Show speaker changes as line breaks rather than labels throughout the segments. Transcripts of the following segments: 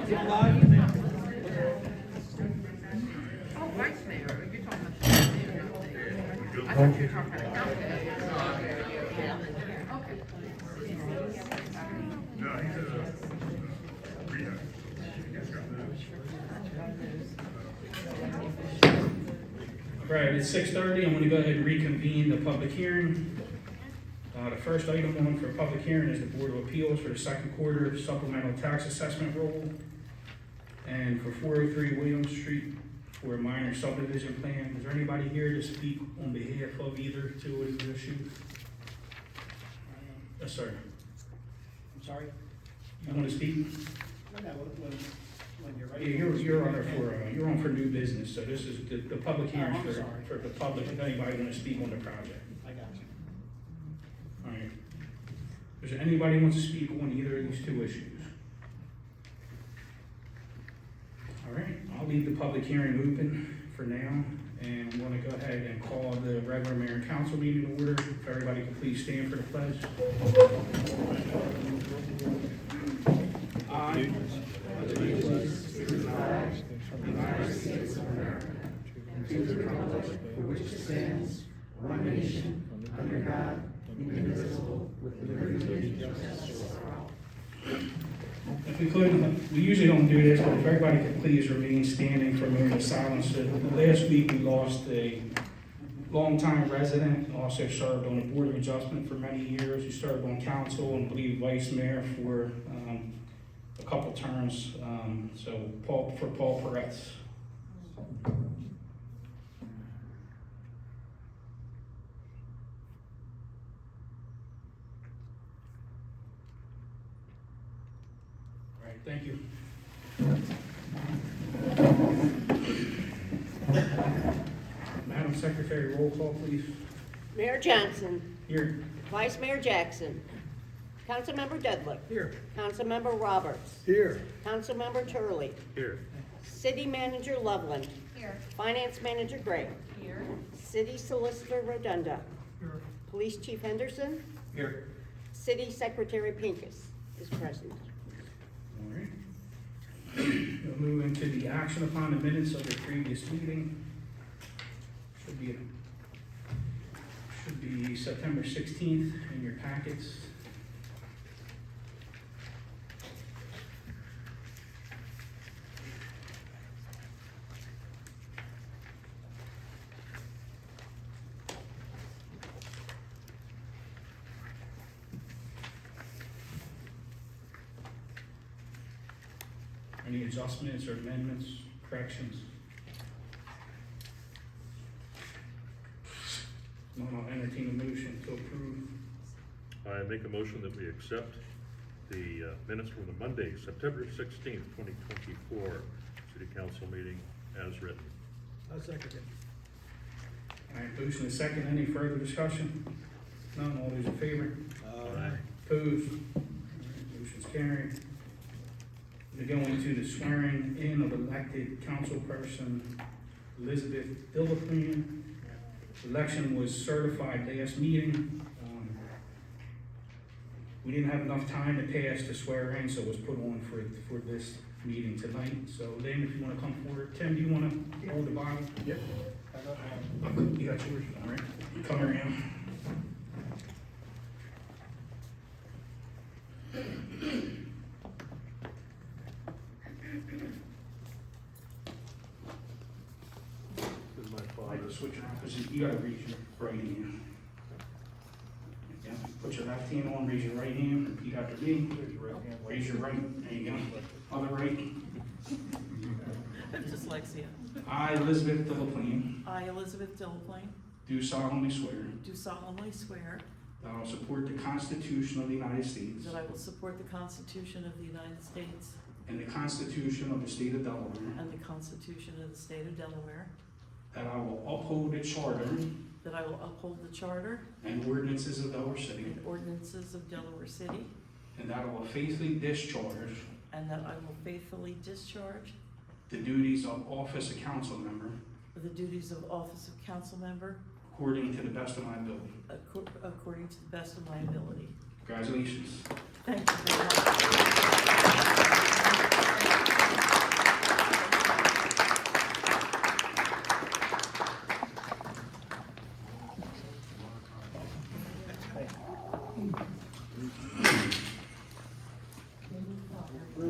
Oh, vice mayor, you're talking about the mayor, not the- I thought you were talking about, okay. Okay.
No, he's a rehab.
All right, it's 6:30. I'm going to go ahead and reconvene the public hearing. The first item on for public hearing is the Board of Appeals for the second quarter supplemental tax assessment roll. And for 403 Williams Street for a minor subdivision plan. Is there anybody here to speak on behalf of either two of these issues? Yes, sir.
I'm sorry?
You want to speak?
No, when you're ready.
Yeah, you're on for, you're on for new business, so this is the public hearing
I'm sorry.
for the public, if anybody want to speak on the project.
I got you.
All right. Is there anybody who wants to speak on either of these two issues? All right, I'll leave the public hearing open for now, and I'm gonna go ahead and call the regular mayor and council meeting to order. If everybody could please stand for the pledge. I If we could, we usually don't do this, but if everybody could please remain standing for a moment of silence. Last week, we lost a longtime resident, also served on the Board of Adjustment for many years. He served on council and I believe vice mayor for a couple terms. So Paul Peretz. All right, thank you. Madam Secretary, roll call, please.
Mayor Johnson,
Here.
Vice Mayor Jackson, Councilmember Dudley,
Here.
Councilmember Roberts,
Here.
Councilmember Turley,
Here.
City Manager Loveland,
Here.
Finance Manager Gray,
Here.
City Solicitor Rotunda, Police Chief Henderson,
Here.
City Secretary Pincus is present.
All right. We'll move into the action upon the minutes of the previous meeting. Should be September 16th in your packets. Any adjustments or amendments, corrections? No, I'll entertain a motion to approve.
I make a motion that we accept the minutes from the Monday, September 16th, 2024 City Council meeting as written.
I'll second it.
All right, motion is second. Any further discussion? None, all those in favor?
Aye.
Opposed? All right, motion's carried. We're going to the swearing in of elected councilperson Elizabeth Dillaplan. Election was certified last meeting. We didn't have enough time to pass the swear in, so it was put on for this meeting tonight. So then, if you wanna come forward, Tim, do you wanna hold the Bible?
Yep.
You got yours, all right, come around.
This is my
I
father.
just switch around, because you gotta raise your right hand. Yeah, put your left hand on, raise your right hand, repeat after me. Raise your right, there you go. Other right.
Dyslexia.
I, Elizabeth Dillaplan,
I, Elizabeth Dillaplan,
do solemnly swear
do solemnly swear
that I will support the Constitution of the United States
that I will support the Constitution of the United States
and the Constitution of the State of Delaware,
and the Constitution of the State of Delaware,
that I will uphold the Charter
that I will uphold the Charter
and ordinances of Delaware City,
and ordinances of Delaware City,
and that I will faithfully discharge
and that I will faithfully discharge
the duties of office of council member
the duties of office of council member
according to the best of my ability.
according to the best of my ability.
Congratulations.
Thank you very much.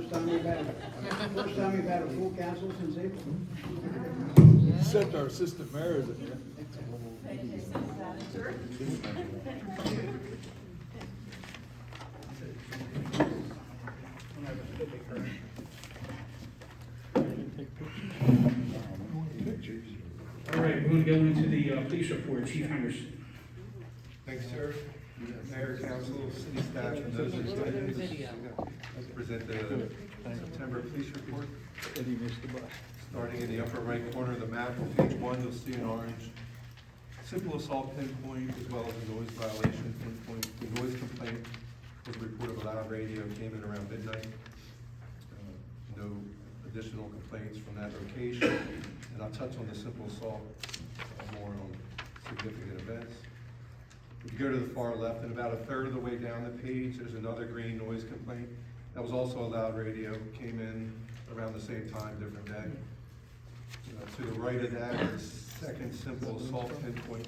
First time we've had a full council since April.
Except our assistant mayor isn't here.
All right, we're gonna go into the police report. Chief Henderson.
Thanks, sir. Mayor, council, city staff, and those in attendance. Present the September police report.
Eddie missed the bus.
Starting in the upper right corner of the map, on page 1, you'll see an orange simple assault pinpoint as well as a noise violation pinpoint. The noise complaint was a report of a loud radio, came in around midnight. No additional complaints from that location. And I'll touch on the simple assault more on significant events. If you go to the far left, and about a third of the way down the page, there's another green noise complaint. That was also a loud radio, came in around the same time, different day. To the right of that is second simple assault pinpoint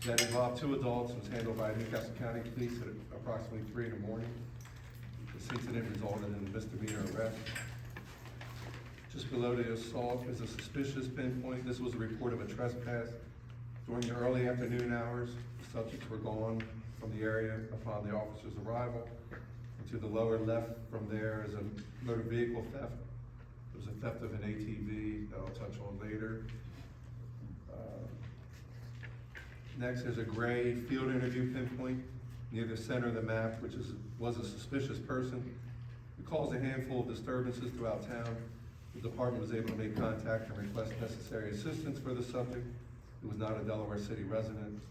that involved 2 adults, was handled by Newcastle County Police at approximately 3 in the morning. This incident resulted in a misdemeanor arrest. Just below the assault is a suspicious pinpoint. This was a report of a trespass during the early afternoon hours. The subjects were gone from the area upon the officer's arrival. And to the lower left from there is a motor vehicle theft. It was a theft of an ATV that I'll touch on later. Next is a gray field interview pinpoint near the center of the map, which was a suspicious person. It caused a handful of disturbances throughout town. The department was able to make contact and request necessary assistance for the subject. He was not a Delaware City resident.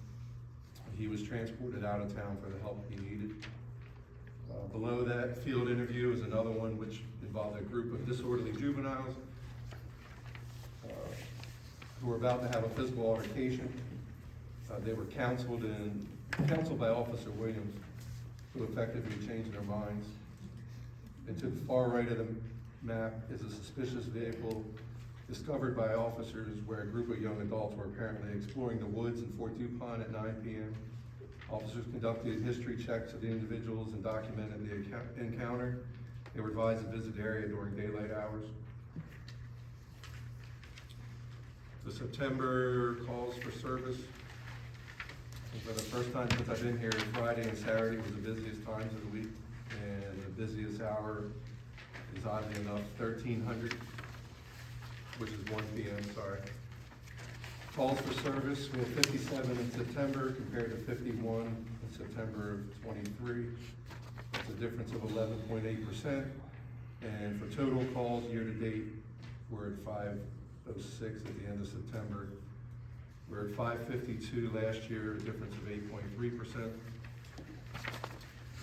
He was transported out of town for the help he needed. Below that field interview is another one which involved a group of disorderly juveniles who were about to have a physical altercation. They were counseled by Officer Williams, who effectively changed their minds. And to the far right of the map is a suspicious vehicle discovered by officers where a group of young adults were apparently exploring the woods in Fort DuPont at 9 p.m. Officers conducted history checks of the individuals and documented the encounter. They were advised to visit the area during daylight hours. The September calls for service. For the first time since I've been here, Friday and Saturday was the busiest times of the week, and the busiest hour is oddly enough 1300, which is 1 p.m., sorry. Calls for service, we have 57 in September compared to 51 in September of 23. That's a difference of 11.8%. And for total calls year-to-date, we're at 506 at the end of September. We're at 552 last year, a difference of 8.3%.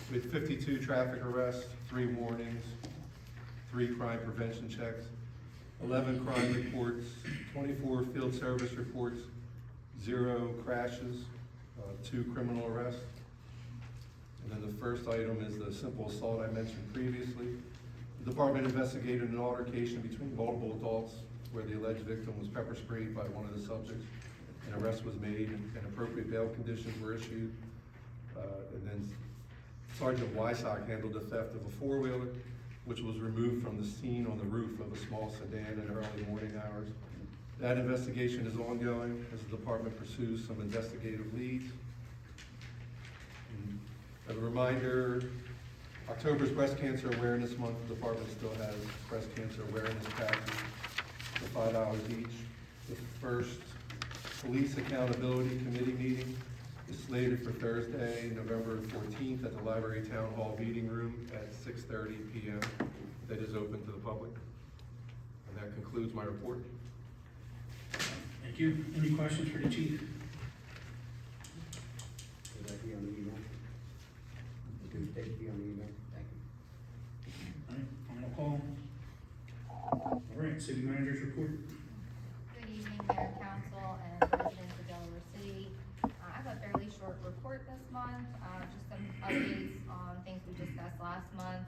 We had 52 traffic arrests, 3 warnings, 3 crime prevention checks, 11 crime reports, 24 field service reports, 0 crashes, 2 criminal arrests. And then the first item is the simple assault I mentioned previously. The department investigated an altercation between multiple adults where the alleged victim was pepper sprayed by one of the subjects. An arrest was made and appropriate bail conditions were issued. And then Sergeant Wysock handled the theft of a 4-wheeler, which was removed from the scene on the roof of a small sedan in early morning hours. That investigation is ongoing as the department pursues some investigative leads. And as a reminder, October's Breast Cancer Awareness Month. The department still has breast cancer awareness passes for $5 each. The first Police Accountability Committee meeting is slated for Thursday, November 14th at the Library Town Hall Meeting Room at 6:30 p.m. That is open to the public. And that concludes my report.
Thank you. Any questions for the chief?
Would that be on the email? Would that be on the email? Thank you.
All right, final call. All right, city manager's report.
Good evening, Mayor, Council, and residents of Delaware City. I have a fairly short report this month, just some updates on things we discussed last month.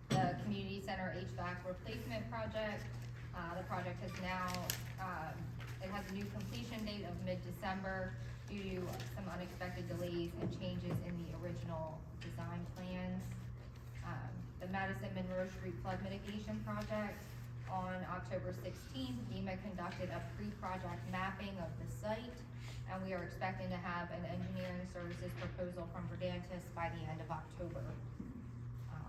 The community center HVAC replacement project. The project has now, it has a new completion date of mid-December due to some unexpected delays and changes in the original design plans. The the Madison Monroe Street Flood Mitigation Project. On October 16th, NEMA conducted a pre-project mapping of the site, and we are expecting to have an engineering services proposal from Verdantis by the end of October.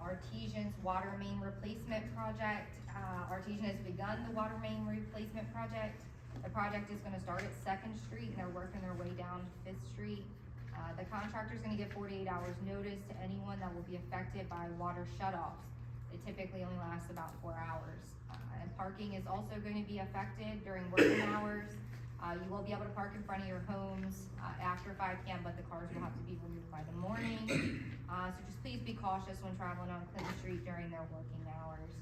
Artesian's water main replacement project. Artesian has begun the water main replacement project. The project is gonna start at 2nd Street and they're working their way down to 5th Street. The contractor's gonna give 48 hours notice to anyone that will be affected by water shutoffs. It typically only lasts about 4 hours. And parking is also going to be affected during working hours. You will be able to park in front of your homes after 5 p.m., but the cars will have to be removed by the morning. So just please be cautious when traveling on Clinton Street during their working hours.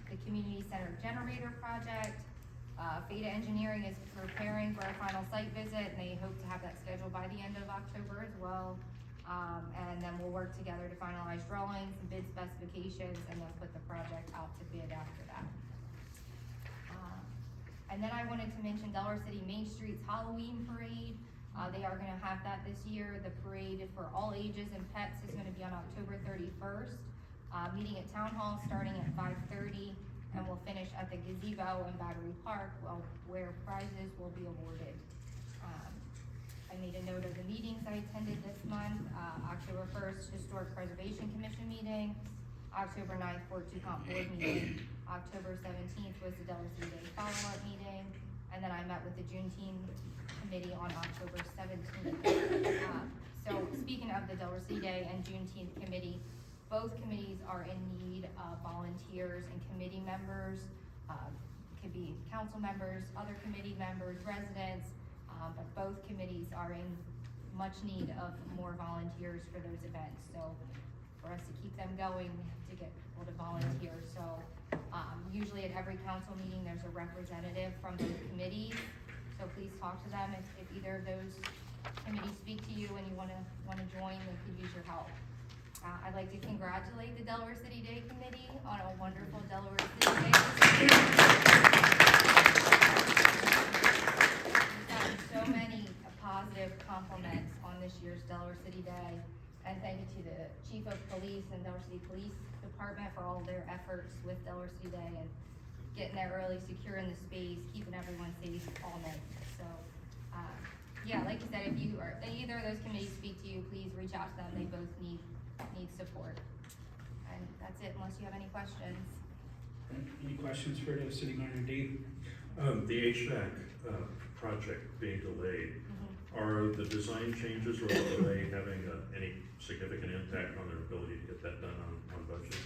The Community Center Generator Project. Feta Engineering is preparing for a final site visit, and they hope to have that scheduled by the end of October as well. And then we'll work together to finalize drawings and bid specifications, and then put the project out to bid after that. And then I wanted to mention Delaware City Main Street's Halloween Parade. They are gonna have that this year. The parade for all ages and pets is gonna be on October 31st. Meeting at Town Hall starting at 5:30, and we'll finish at the gazebo in Battery Park, where prizes will be awarded. I made a note of the meetings I attended this month. October 1st, Historic Preservation Commission meeting. October 9th, Fort Ducomp Board meeting. October 17th was the Delaware City Day follow-up meeting. And then I met with the Juneteenth committee on October 17th. So speaking of the Delaware City Day and Juneteenth committee, both committees are in need of volunteers and committee members. Could be council members, other committee members, residents, but both committees are in much need of more volunteers for those events. So for us to keep them going, we have to get people to volunteer. So usually at every council meeting, there's a representative from those committees. So please talk to them if either of those committees speak to you and you wanna join, they could use your help. I'd like to congratulate the Delaware City Day Committee on a wonderful Delaware City Day. We've gotten so many positive compliments on this year's Delaware City Day. And thank you to the Chief of Police and Delaware City Police Department for all their efforts with Delaware City Day and getting there early, securing the space, keeping everyone safe all night. So, yeah, like you said, if either of those committees speak to you, please reach out to them. They both need support. And that's it, unless you have any questions.
Any questions for the city manager, Dave?
The HVAC project being delayed, are the design changes or the delay having any significant impact on their ability to get that done on budget?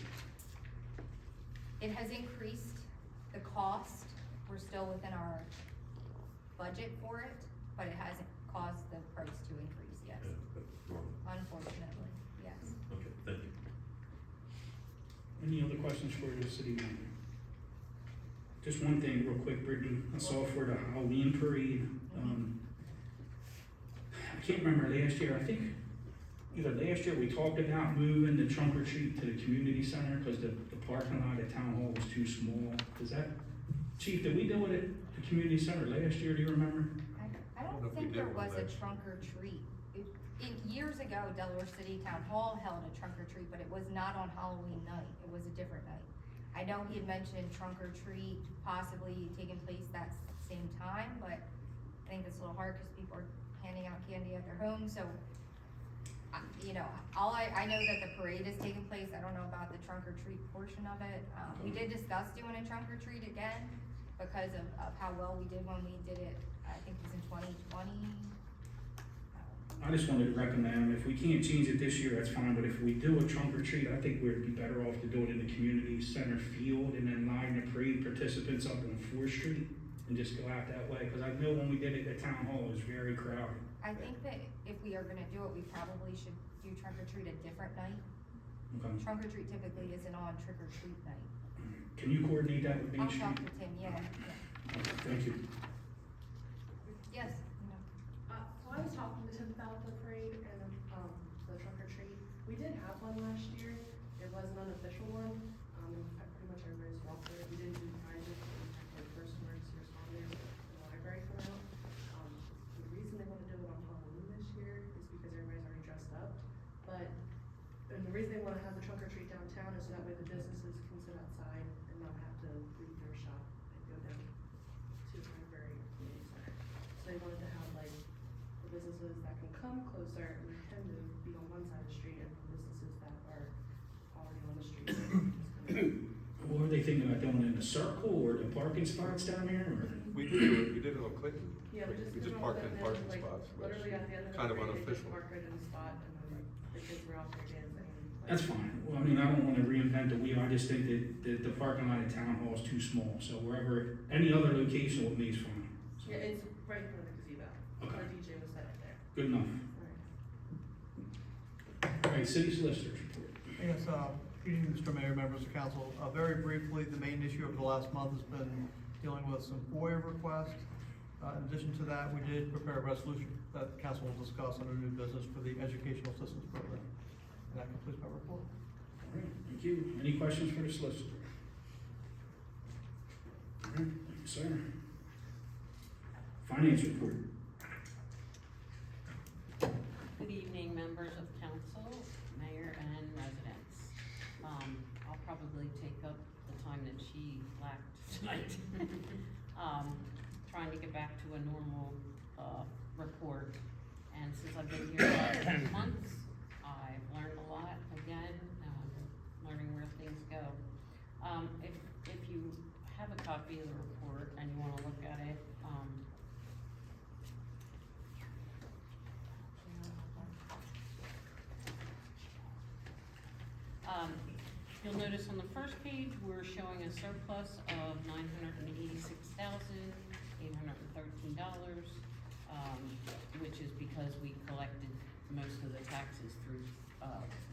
It has increased the cost. We're still within our budget for it, but it hasn't caused the price to increase, yes.
Yeah, but wrong.
Unfortunately, yes.
Okay, thank you.
Any other questions for the city manager? Just one thing real quick, Brittany, I saw for the Halloween parade, I can't remember last year, I think either last year we talked about moving the trunk or treat to the community center because the parking lot at Town Hall was too small. Is that, Chief, did we do it at the community center last year, do you remember?
I don't think there was a trunk or treat. Years ago, Delaware City Town Hall held a trunk or treat, but it was not on Halloween night. It was a different night. I know he had mentioned trunk or treat possibly taking place that same time, but I think that's a little hard because people are handing out candy at their homes. So, you know, I know that the parade is taking place. I don't know about the trunk or treat portion of it. We did discuss doing a trunk or treat again because of how well we did when we did it. I think it was in 2020.
I just wanted to recommend, if we can't change it this year, that's fine, but if we do a trunk or treat, I think we'd be better off to do it in the community center field and then line the parade participants up on 4th Street and just go out that way, because I know when we did it at Town Hall, it was very crowded.
I think that if we are gonna do it, we probably should do trunk or treat a different night.
Okay.
Trunk or treat typically isn't on trick or treat night.
Can you coordinate that with Main
I'll
Street?
talk with Tim, yeah.
Okay, thank you.
Yes,
So I was talking to Tim about the parade and, the trunk or treat. We did have one last year. It was an unofficial one. Pretty much everybody's walked there. We didn't do prizes, but we had the first emergency responders at the library come out. The reason they wanna do it on Halloween this year is because everybody's already dressed up. And the reason they wanna have the trunk or treat downtown is so that way way the businesses can sit outside and not have to leave their shop and go down to the library community center. So they wanted to have like the businesses that can come closer and tend to be on one side of the street, and the businesses that are already on the street.
What were they thinking about doing it in a circle or the parking spots down there, or?
We did it on Clinton.
Yeah,
We just parked in parking spots, which
literally at the end of the
kind of
parade, they just
unofficial.
park right in the spot, and then the kids were out there dancing.
That's fine. Well, I mean, I don't wanna reinvent the wheel. I just think that the parking lot at Town Hall is too small, so wherever, any other location with me is fine. So,
Yeah, it's right in front of the gazebo.
Okay.
Our DJ was set up there.
good enough.
Right.
All right, city solicitors report.
Yes, evening, Mr. Mayor, members of council. Very briefly, the main issue over the last month has been dealing with some FOIA requests. In addition to that, we did prepare a resolution that the council will discuss under new business for the educational assistance program. And that completes my report.
All right, thank you. Any questions for the solicitor? All right, thank you, sir. Finance report.
Good evening, members of council, mayor, and residents. I'll probably take up the time that she lacked tonight. Trying to get back to a normal, report. And since I've been here about 6 months, I've learned a lot again, learning where things go. If you have a copy of the report and you wanna look at it, you'll notice on the first page, we're showing a surplus of $986,813, which is because we collected most of the taxes through,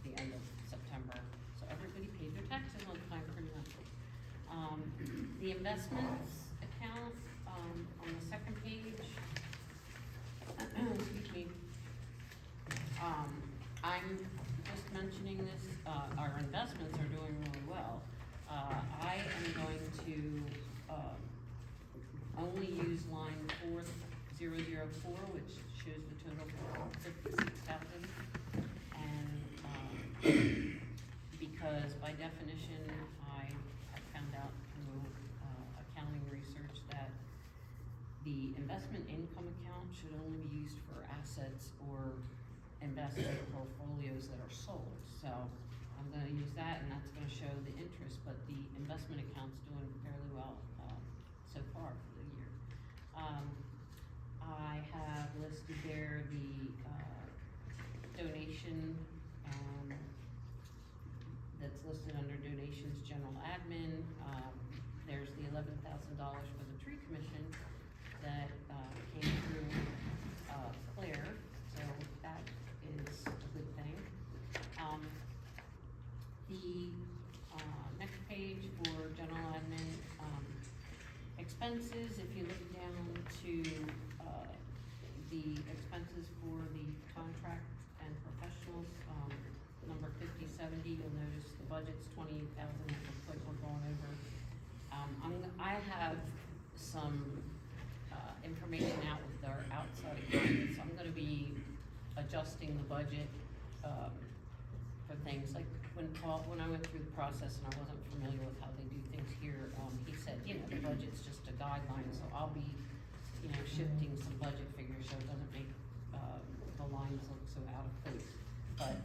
the end of September. So everybody paid their taxes on time pretty much. The investments account, on the second page, excuse me, I'm just mentioning this, our investments are doing really well. I am going to, only use line 4004, which shows the total for 56,000. And, because by definition, I have found out through, accounting research that the investment income account should only be used for assets or investment portfolios that are sold. So I'm gonna use that, and that's gonna show the interest, but the investment account's doing fairly well, so far for the year. I have listed there the, donation, that's listed under donations, general admin. There's the $11,000 for the tree commission that, came through, Claire, so that is a good thing. The, next page for general admin, expenses, if you look down to, the expenses for the contract and professionals, number 5070, you'll notice the budget's 28,000, it looks like we're going over. I have some, information out with our outside accountants, so I'm gonna be adjusting the budget, for things like when I went through the process and I wasn't familiar with how they do things here, he said, the budget's just a guideline, so I'll be, shifting some budget figures so it doesn't make, the lines look so out of place. But,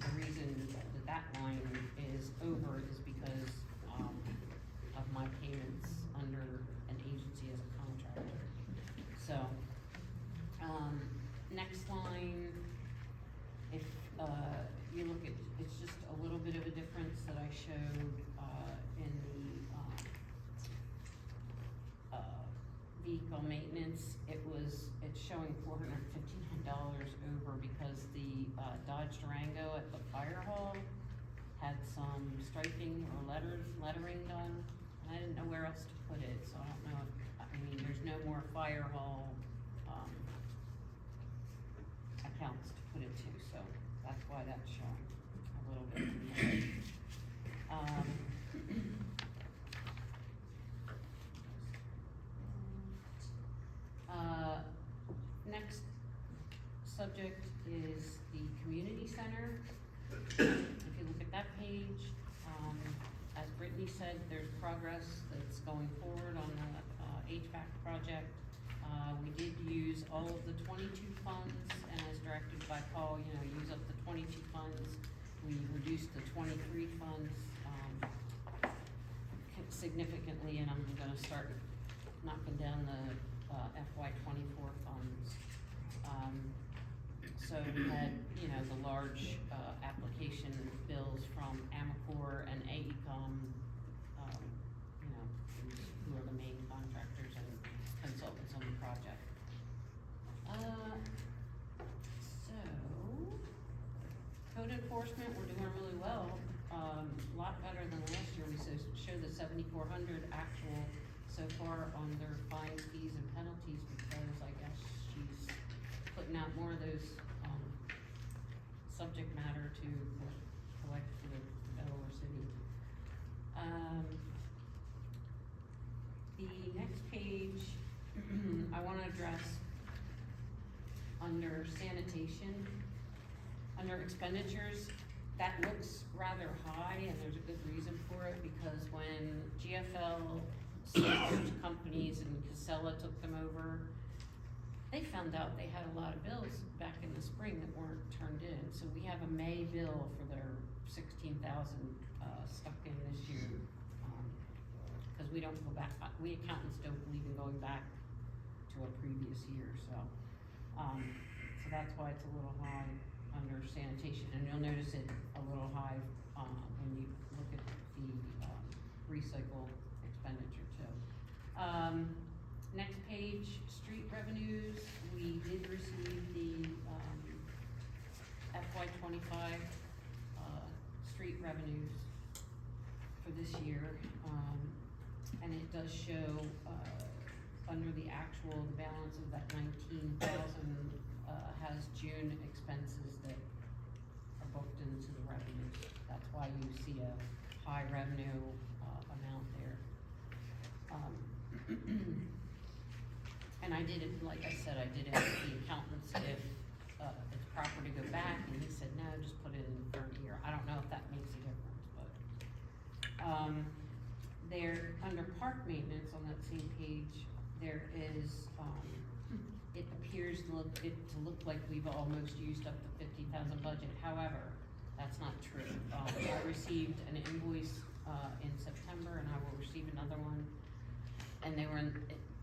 the reason that line is over is because, of my payments under an agency as a contractor. So, next line, if, you look at, it's just a little bit of a difference that I showed, in the, vehicle maintenance. It's showing $459 over because the, Dodge Durango at the fire hall had some striping or lettering done. And I didn't know where else to put it, so I don't know if, there's no more fire hall, accounts to put it to, so that's why that's showing a little bit. Next subject is the community center. If you look at that page, Brittany said, there's progress that's going forward on the HVAC project. We did use all of the 22 funds, and as directed by Paul, you know, use up the 22 funds. We reduced the 23 funds significantly, and I'm gonna start knocking down the FY '24 funds. So we had, you know, the large application bills from Amcor and AECom, you know, who are the main contractors and consultants on the project. So, code enforcement, we're doing really well, a lot better than last year. We show the 7,400 actual so far on their fines, fees, and penalties, because I guess she's putting out more of those, subject matter to collect for Delaware City. The next page, I wanna address under sanitation, under expenditures, that looks rather high, and there's a good reason for it, because when GFL switched companies and Casella took them over, they found out they had a lot of bills back in the spring that weren't turned in. So we have a May bill for their 16,000, stuck in this year. Cause we don't go back, we accountants don't believe in going back to a previous year, so. So that's why it's a little high under sanitation, and you'll notice it a little high, when you look at the, recycle expenditure too. Next page, street revenues, we did receive the, FY '25, street revenues for this year. And it does show, under the actual, the balance of that 19,000, has June expenses that are booked into the revenues. That's why you see a high revenue, amount there. And I did it, like I said, I did ask the accountants if it's proper to go back, and he said, no, just put it in the current year. I don't know if that makes a difference, but, there, under park maintenance on that same page, there is, it appears to look like we've almost used up the 50,000 budget. However, that's not true. I received an invoice, in September, and I will receive another one, and they were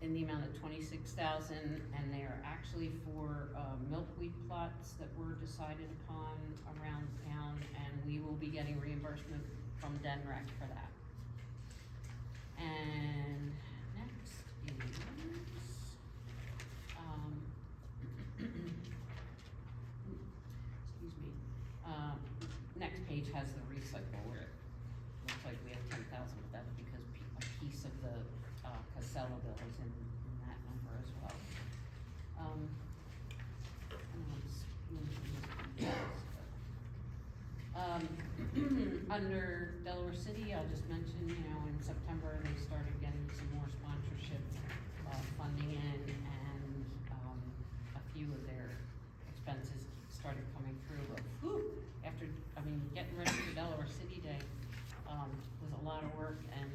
in the amount of 26,000, and they are actually for milkweed plots that were decided upon around town, and we will be getting reimbursement from DNREC for that. And next is, excuse me, next page has the recycle, where it looks like we have 10,000, but that's because a piece of the Casella bill is in that number as well. Under Delaware City, I'll just mention, you know, in September, they started getting some more sponsorship, funding in, and, a few of their expenses started coming through, but whew, after, I mean, getting ready for Delaware City Day, was a lot of work, and,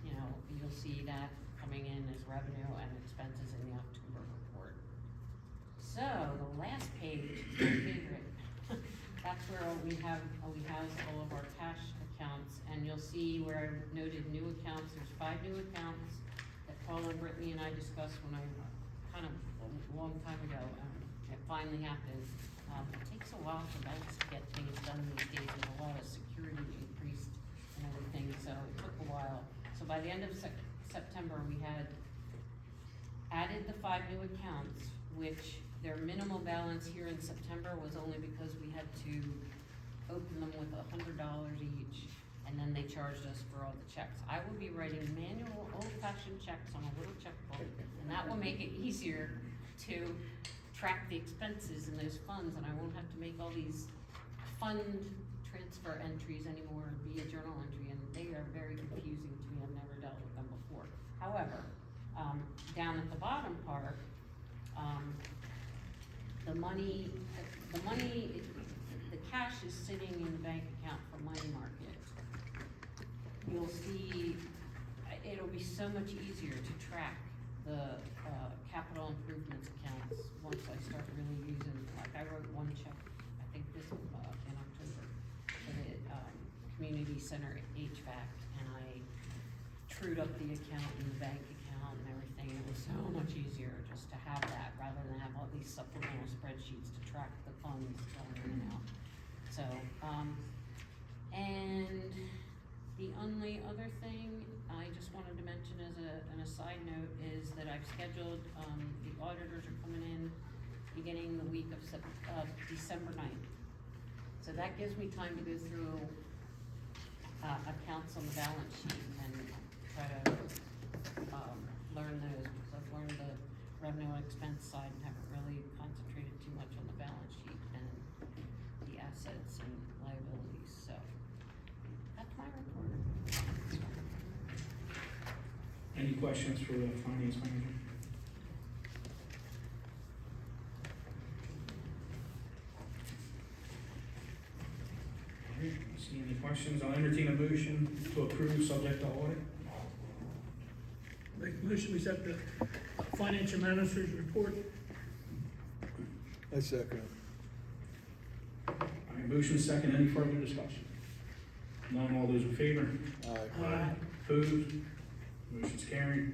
you know, you'll see that coming in as revenue and expenses in the October report. So, the last page is my favorite. That's where we house all of our cash accounts, and you'll see where I noted new accounts. There's 5 new accounts that Paula, Brittany, and I discussed when I, kind of a long time ago, it finally happened. It takes a while for banks to get things done these days, and a lot of security increased and everything, so it took a while. So by the end of September, we had added the 5 new accounts, which their minimal balance here in September was only because we had to open them with $100 each, and then they charged us for all the checks. I will be writing manual, old-fashioned checks on a little checkbook, and that will make it easier to track the expenses in those funds, and I won't have to make all these fund transfer entries anymore, be a journal entry, and they are very confusing to me. I've never dealt with them before. However, down at the bottom part, the cash is sitting in the bank account for money market. you'll see, it'll be so much easier to track the, capital improvements accounts once I start really using, like, I wrote one check, I think this, in October, for the, community center HVAC, and I trued up the account and the bank account and everything. It was so much easier just to have that rather than have all these supplemental spreadsheets to track the funds going in and out. So, and the only other thing I just wanted to mention as an aside note is that I've scheduled, the auditors are coming in beginning the week of December 9th. So that gives me time to go through accounts on the balance sheet and try to learn those, because I've learned the revenue and expense side and haven't really concentrated too much on the balance sheet and the assets and liabilities, so that's my report.
Any questions for the finance manager? Alright, see any questions? I'll entertain a motion to approve subject to audit.
Make a motion, we accept the financial manager's report.
I second.
Alright, motion second, any further discussion? None, all those in favor?
Aye.
Opposed? Motion's carried.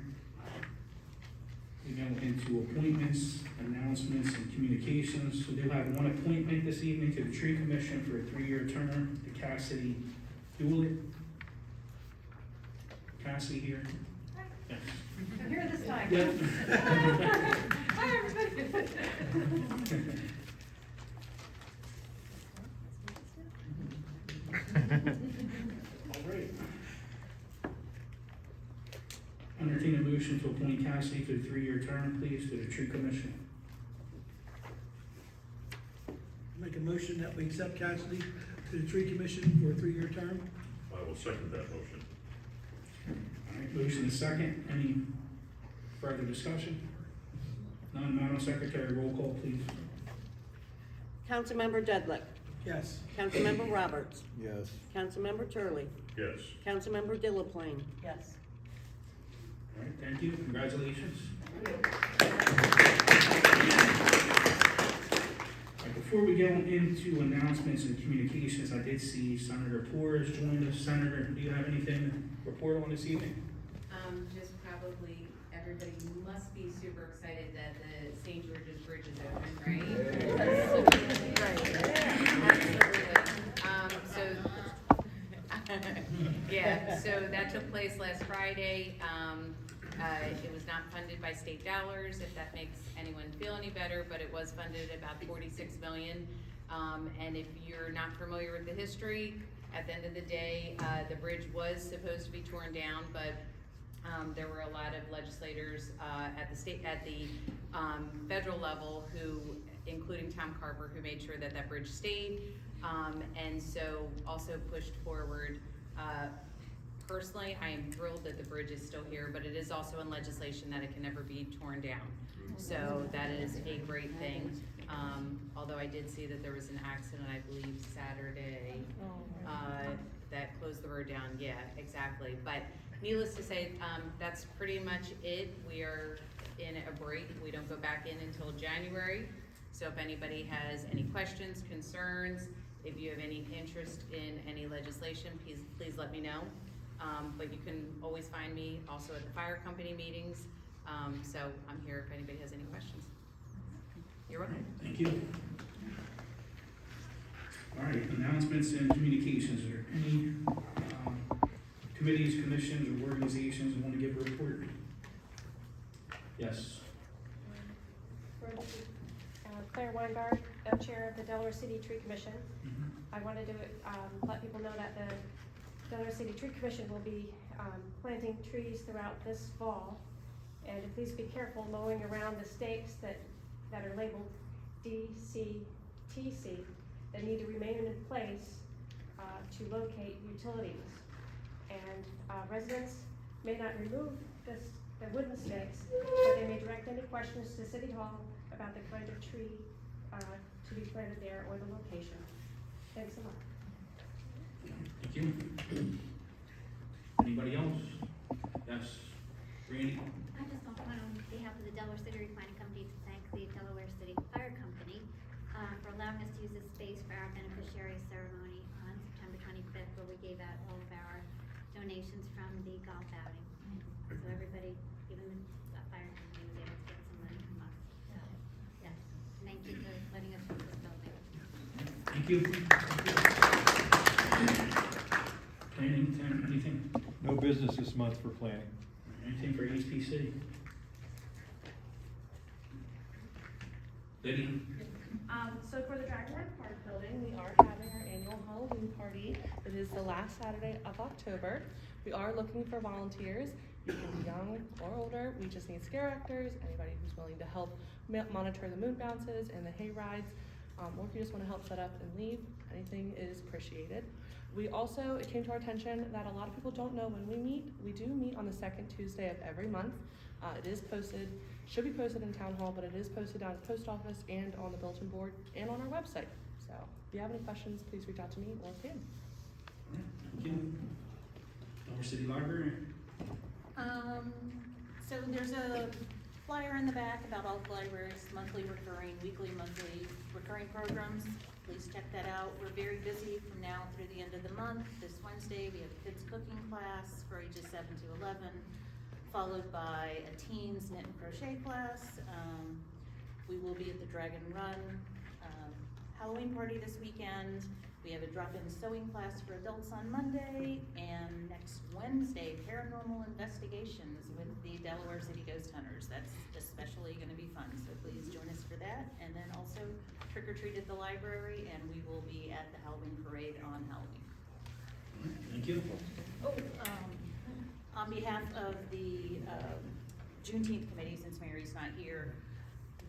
We go into appointments, announcements, and communications. We do have one appointment this evening to the Tree Commission for a 3-year term, to Cassidy Hewlett. Cassie here? Yes.
I'm here this time.
Yep.
Hi, everybody.
All right. Entertain a motion to appoint Cassidy to the 3-year term, please, to the Tree Commission.
Make a motion that we accept Cassidy to the tree commission for a 3-year term.
I will second that motion.
All right, motion is second. Any further discussion? None, Madam Secretary, roll call, please.
Councilmember Dudley.
Yes.
Councilmember Roberts.
Yes.
Councilmember Turley.
Yes.
Councilmember Delaplane.
Yes.
All right, thank you, congratulations. All right, before we go into announcements and communications, I did see Senator Torres join us. Senator, do you have anything to report on this evening?
Just probably, everybody must be super excited that the St. George's Bridge is open, right? Yeah, so that took place last Friday. It was not funded by state dollars, if that makes anyone feel any better, but it was funded about $46 million. And if you're not familiar with the history, at the end of the day, the bridge was supposed to be torn down, but there were a lot of legislators at the federal level who, including Tom Carver, who made sure that that bridge stayed, and so also pushed forward. Personally, I am thrilled that the bridge is still here, but it is also in legislation that it can never be torn down. So that is a great thing. Although I did see that there was an accident, I believe Saturday, that closed the road down. Yeah, exactly. But needless to say, that's pretty much it. We are in a break. We don't go back in until January. So if anybody has any questions, concerns, if you have any interest in any legislation, please let me know. But you can always find me also at the fire company meetings. So I'm here if anybody has any questions. You're welcome.
Thank you. All right, announcements and communications. Are there any committees, commissions, or organizations that want to give a report? Yes.
Claire Weingard, Chair of the Delaware City Tree Commission. I wanted to let people know that the Delaware City Tree Commission will be planting trees throughout this fall. And to please be careful mowing around the stakes that are labeled DCTC that need to remain in place to locate utilities. And residents may not remove the wooden stakes, but they may direct any questions to City Hall about the kind of tree to be planted there or the location. Thanks a lot.
Thank you. Anybody else? Yes, Randy?
I just want on behalf of the Delaware City Refining Company to thank the Delaware City Fire Company for allowing us to use this space for our beneficiary ceremony on September 25th, where we gave out all of our donations from the golf outing. So everybody, even the fire company, was able to get some money from us. So, yes, thank you for letting us use this building.
Thank you. Planning, Tim, anything?
No business this month for planning.
Anything for HPC? Liddy?
So for the Dragonhead Park building, we are having our annual Halloween party. It is the last Saturday of October. We are looking for volunteers. You can be young or older. We just need scare actors, anybody who's willing to help monitor the moon bounces and the hay rides, or if you just want to help set up and leave, anything is appreciated. We also, it came to our attention that a lot of people don't know when we meet. We do meet on the second Tuesday of every month. It is posted, should be posted in Town Hall, but it is posted down at the post office and on the bulletin board and on our website. So if you have any questions, please reach out to me or Pam.
Thank you. Delaware City Library?
So there's a flyer in the back about all the libraries' monthly recurring, weekly, monthly recurring programs. Please check that out. We're very busy from now through the end of the month. This Wednesday, we have a kids cooking class for ages 7 to 11, followed by a teens knit and crochet class. We will be at the Dragon Run Halloween party this weekend. We have a drop-in sewing class for adults on Monday, and next Wednesday, paranormal investigations with the Delaware City Ghost Hunters. That's especially gonna be fun, so please join us for that. And then also trick or treat at the library, and we will be at the Halloween parade on Halloween.
Thank you.
On behalf of the Juneteenth committee, since Mary's not here,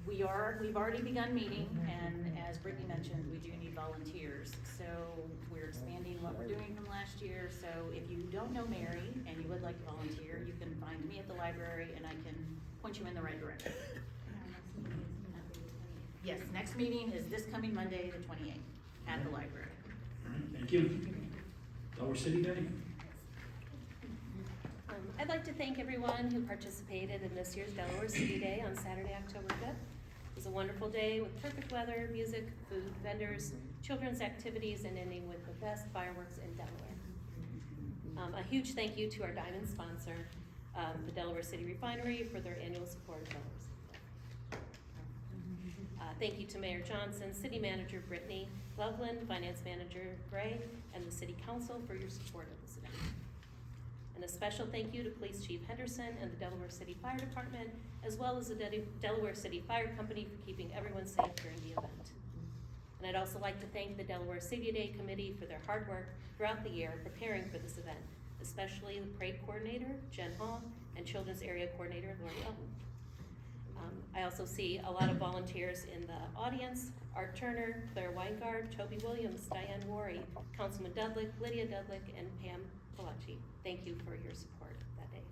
we've already begun meeting, and as Brittany mentioned, we do need volunteers. So we're expanding what we're doing from last year. So if you don't know Mary and you would like to volunteer, you can find me at the library and I can point you in the right direction. Yes, next meeting is this coming Monday, the 28th, at the library.
All right, thank you. Delaware City Day?
I'd like to thank everyone who participated in this year's Delaware City Day on Saturday, October 5th. It was a wonderful day with perfect weather, music, food, vendors, children's activities, and ending with the best fireworks in Delaware. A huge thank you to our diamond sponsor, the Delaware City Refinery, for their annual support of Delaware City. Thank you to Mayor Johnson, City Manager Brittany Loveland, Finance Manager Gray, and the City Council for your support of this event. And a special thank you to Police Chief Henderson and the Delaware City Fire Department, as well as the Delaware City Fire Company for keeping everyone safe during the event. And I'd also like to thank the Delaware City Day Committee for their hard work throughout the year preparing for this event, especially the Parade Coordinator, Jen Hall, and Children's Area Coordinator, Lori Elton. I also see a lot of volunteers in the audience: Art Turner, Claire Weingard, Toby Williams, Diane Worry, Councilman Dudlick, Lydia Dudlick, and Pam Palachi. Thank you for your support that day.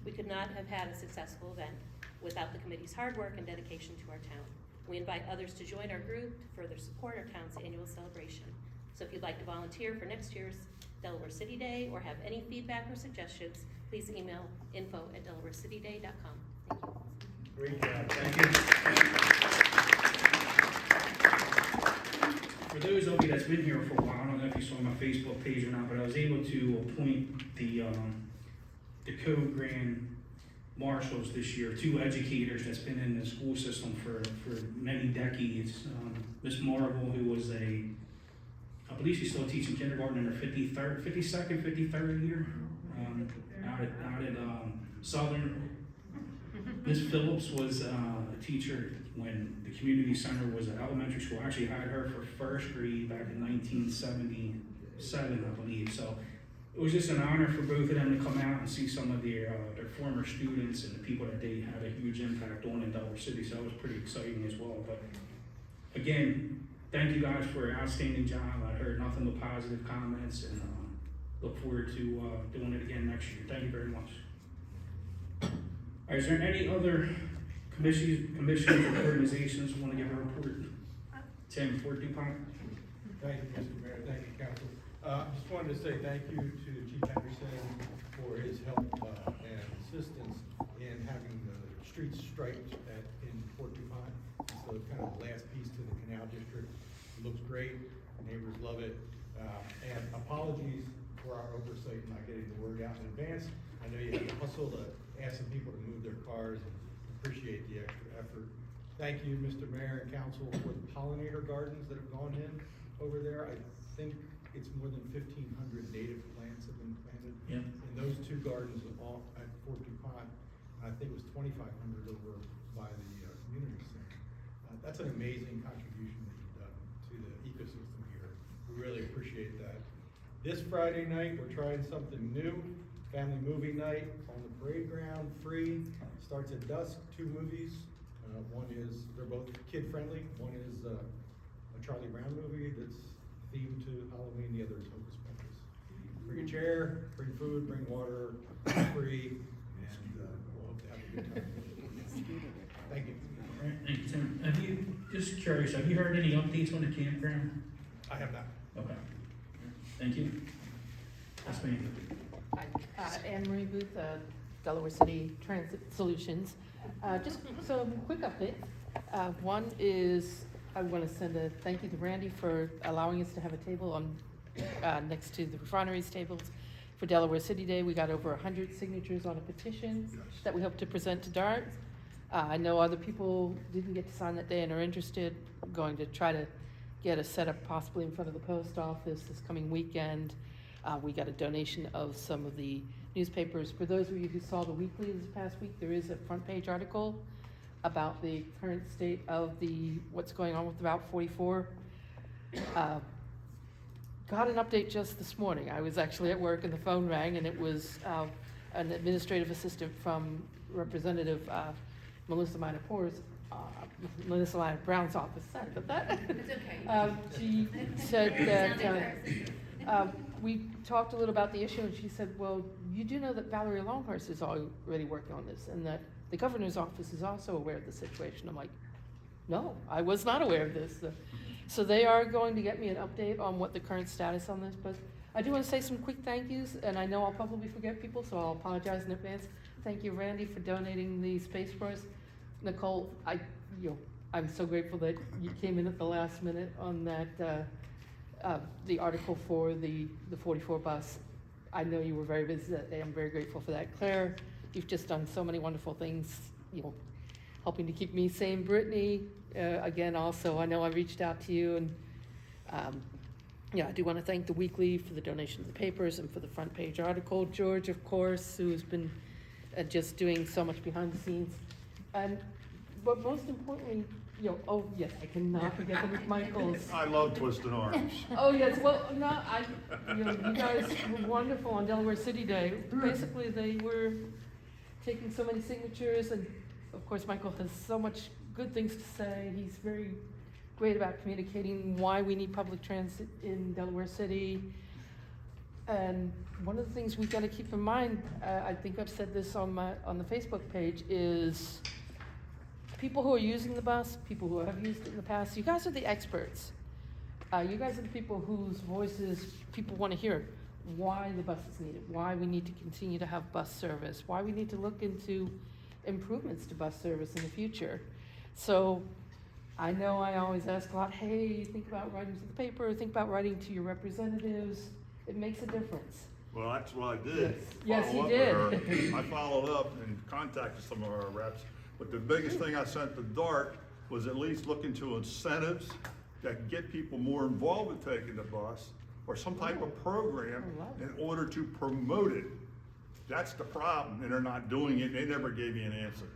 We could not have had a successful event without the committee's hard work and dedication to our town. We invite others to join our group to further support our town's annual celebration. So if you'd like to volunteer for next year's Delaware City Day or have any feedback or suggestions, please email info@delawarecityday.com. Thank you.
Great job, thank you. For those of you that's been here for a while, I don't know if you saw my Facebook page or not, but I was able to appoint the Code Grand Marshals this year, 2 educators that's been in the school system for many decades. Miss Marvel, who was I believe she's still teaching kindergarten in her 53rd year, out at Southern. Miss Phillips was a teacher when the community center was an elementary school. I actually hired her for 1st grade back in 1977, I believe. So it was just an honor for both of them to come out and see some of their former students and the people that they had a huge impact on in Delaware City. So that was pretty exciting as well. But again, thank you guys for an outstanding job. I heard nothing but positive comments, and look forward to doing it again next year. Thank you very much. All right, is there any other commissions or organizations who want to give a report? Tim, Fort DuPont.
Thank you, Mr. Mayor, thank you, Council. Just wanted to say thank you to Chief Henderson
for his help and assistance in having the streets striped in Fort DuPont. So it's kind of the last piece to the Canal District. It looks great, neighbors love it. And apologies for our oversight in not getting the word out in advance. I know you had to hustle to ask some people to move their cars and appreciate the extra effort. Thank you, Mr. Mayor and Council, for the pollinator gardens that have gone in over there. I think it's more than 1,500 native plants have been planted.
Yeah.
And those two gardens all at Fort DuPont, I think it was 2,500 over by the community center. That's an amazing contribution that you've done to the ecosystem here. We really appreciate that. This Friday night, we're trying something new. Family movie night on the parade ground, free. Starts at dusk, 2 movies. One is, they're both kid-friendly. One is a Charlie Brown movie that's themed to Halloween. The other is Hocus Pocus. Bring a chair, bring food, bring water, free, and we'll hope to have a good time. Thank you.
All right, thank you, Tim. Have you, just curious, have you heard any updates on the campground?
I have not.
Okay. Thank you. Yes, ma'am.
Hi, Anne Marie Booth, Delaware City Transit Solutions. Just some quick updates. One is I want to send a thank you to Randy for allowing us to have a table on next to the refineries tables for Delaware City Day. We got over 100 signatures on a petition that we hope to present to DART. I know other people didn't get to sign that day and are interested. I'm going to try to get a setup possibly in front of the post office this coming weekend. We got a donation of some of the newspapers. For those of you who saw the weekly this past week, there is a front page article about the current state of what's going on with Route 44. Got an update just this morning. I was actually at work and the phone rang, and it was an administrative assistant from Representative Melissa Minor Brown's office. Sorry about that.
It's okay.
She said that we talked a little about the issue, and she said, well, you do know that Valerie Longhurst is already working on this, and that the governor's office is also aware of the situation. I'm like, no, I was not aware of this. So they are going to get me an update on what the current status on this, but I do want to say some quick thank yous, and I know I'll probably forget people, so I'll apologize in advance. Thank you, Randy, for donating the space for us. Nicole, I'm so grateful that you came in at the last minute on that, the article for the 44 bus. I know you were very busy that day. I'm very grateful for that. Claire, you've just done so many wonderful things, helping to keep me sane. Brittany, again, also, I know I reached out to you, and I do want to thank the Weekly for the donation of the papers and for the front page article. George, of course, who's been just doing so much behind the scenes. But most importantly, oh yes, I cannot forget the McMichaels.
I love twisted arms.
Oh yes, well, no, you guys were wonderful on Delaware City Day. Basically, they were taking so many signatures, and of course, Michael has so much good things to say. He's very great about communicating why we need public transit in Delaware City. And one of the things we've got to keep in mind, I think I've said this on the Facebook page, is people who are using the bus, people who have used it in the past, you guys are the experts. You guys are the people whose voices people want to hear. Why the bus is needed, why we need to continue to have bus service, why we need to look into improvements to bus service in the future. So I know I always ask a lot, hey, think about writing to the paper, think about writing to your representatives. It makes a difference.
Well, that's what I did.
Yes, you
Follow up
did.
with her. I followed up and contacted some of our reps, but the biggest thing I sent to DART was at least look into incentives that get people more involved with taking the bus, or some type of program in order to promote it. That's the problem, and they're not doing it. They never gave me an answer.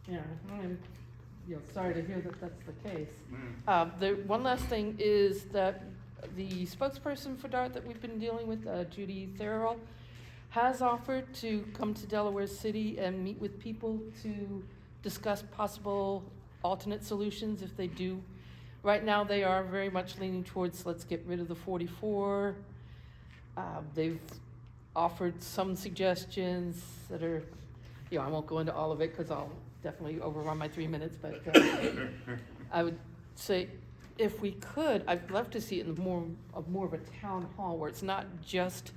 Yeah, I'm sorry to hear that that's the case. The one last thing is that the spokesperson for DART that we've been dealing with, Judy Therill, has offered to come to Delaware City and meet with people to discuss possible alternate solutions if they do. Right now, they are very much leaning towards let's get rid of the 44. They've offered some suggestions that are, I won't go into all of it because I'll definitely overrun my 3 minutes, but I would say if we could, I'd love to see it in more of a town hall where it's not just,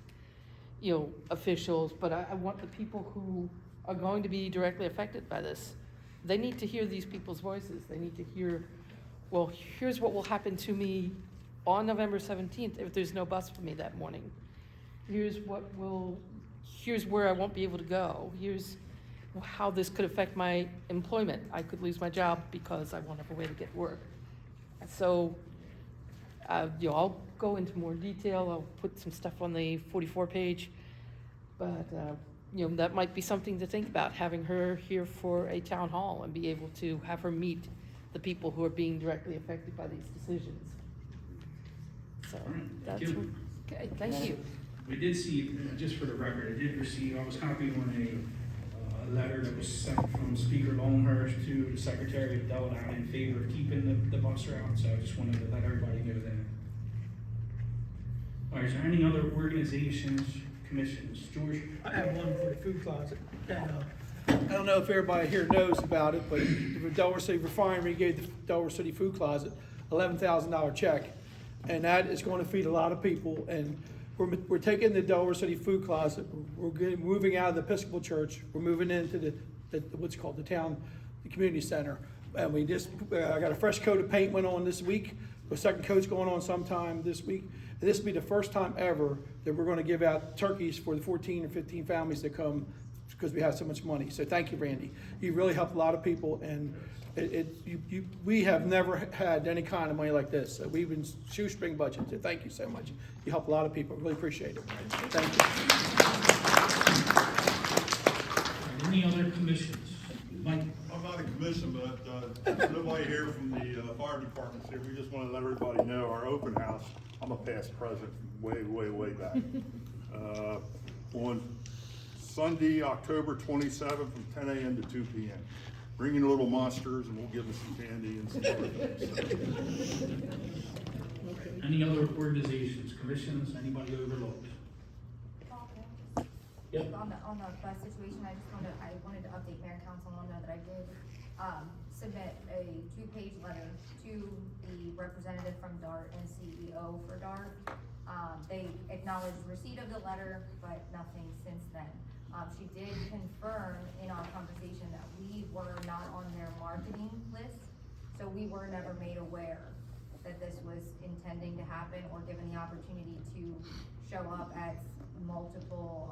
officials, but I want the people who are going to be directly affected by this. They need to hear these people's voices. They need to hear, well, here's what will happen to me on November 17th if there's no bus for me that morning. Here's where I won't be able to go. Here's how this could affect my employment. I could lose my job because I won't have a way to get work. So, I'll go into more detail. I'll put some stuff on the 44 page, but, that might be something to think about, having her here for a town hall and be able to have her meet the people who are being directly affected by these decisions. So,
Thank
that's,
you.
okay, thank you.
We did see, just for the record, I was copied on a letter that was sent from Speaker Longhurst to the Secretary of Delaware in favor of keeping the bus route, so I just wanted to let everybody know that. All right, is there any other organizations, commissions? George?
I have one for the food closet. And, I don't know if everybody here knows about it, but the Delaware City Refinery gave the Delaware City Food Closet $11,000 check. And that is going to feed a lot of people. And we're taking the Delaware City Food Closet, we're moving out of the Episcopal Church, we're moving into the what's called the community center. And we just, I got a fresh coat of paint went on this week, the second coat's going on sometime this week. And this will be the first time ever that we're going to give out turkeys for the 14 or 15 families that come because we have so much money. So thank you, Randy. You really helped a lot of people, and we have never had any kind of money like this. So we've been shoestring budget. So thank you so much. You help a lot of people. Really appreciate it. Thank you.
Any other commissions? Mike?
I'm not a commission, but nobody here from the fire department's here. We just want to let everybody know our open house, I'm a past president way back. On Sunday, October 27th from 10 a.m. to 2 p.m. Bring in little monsters and we'll give them some candy and some other things.
Any other organizations, commissions, anybody overlooked? Yep.
On the bus situation, I wanted to update Mayor and Council on that I did, submit a 2-page letter to the representative from DART and CEO for DART. They acknowledged receipt of the letter, but nothing since then. She did confirm in our conversation that we were not on their marketing list, so we were never made aware that this was intending to happen or given the opportunity to show up at multiple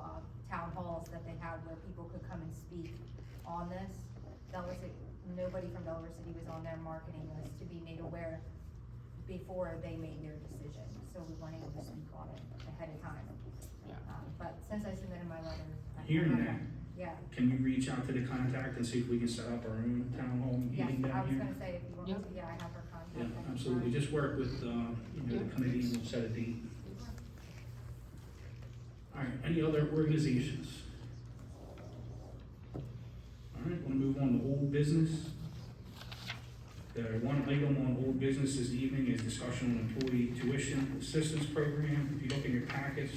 town halls that they had where people could come and speak on this. Nobody from Delaware City was on their marketing list to be made aware before they made their decision, so we weren't able to speak on it ahead of time. But since I submitted my letter.
Hearing that,
Yeah.
can you reach out to the contact and see if we can set up our own town hall
Yes,
meeting
I
down
was
here?
gonna say, if you want me to, I have her contact.
Yeah, absolutely. Just work with, the committee and we'll set a date. All right, any other organizations? All right, wanna move on to old business. The one item on old business this evening is discussion on employee tuition assistance program. If you look in your packets,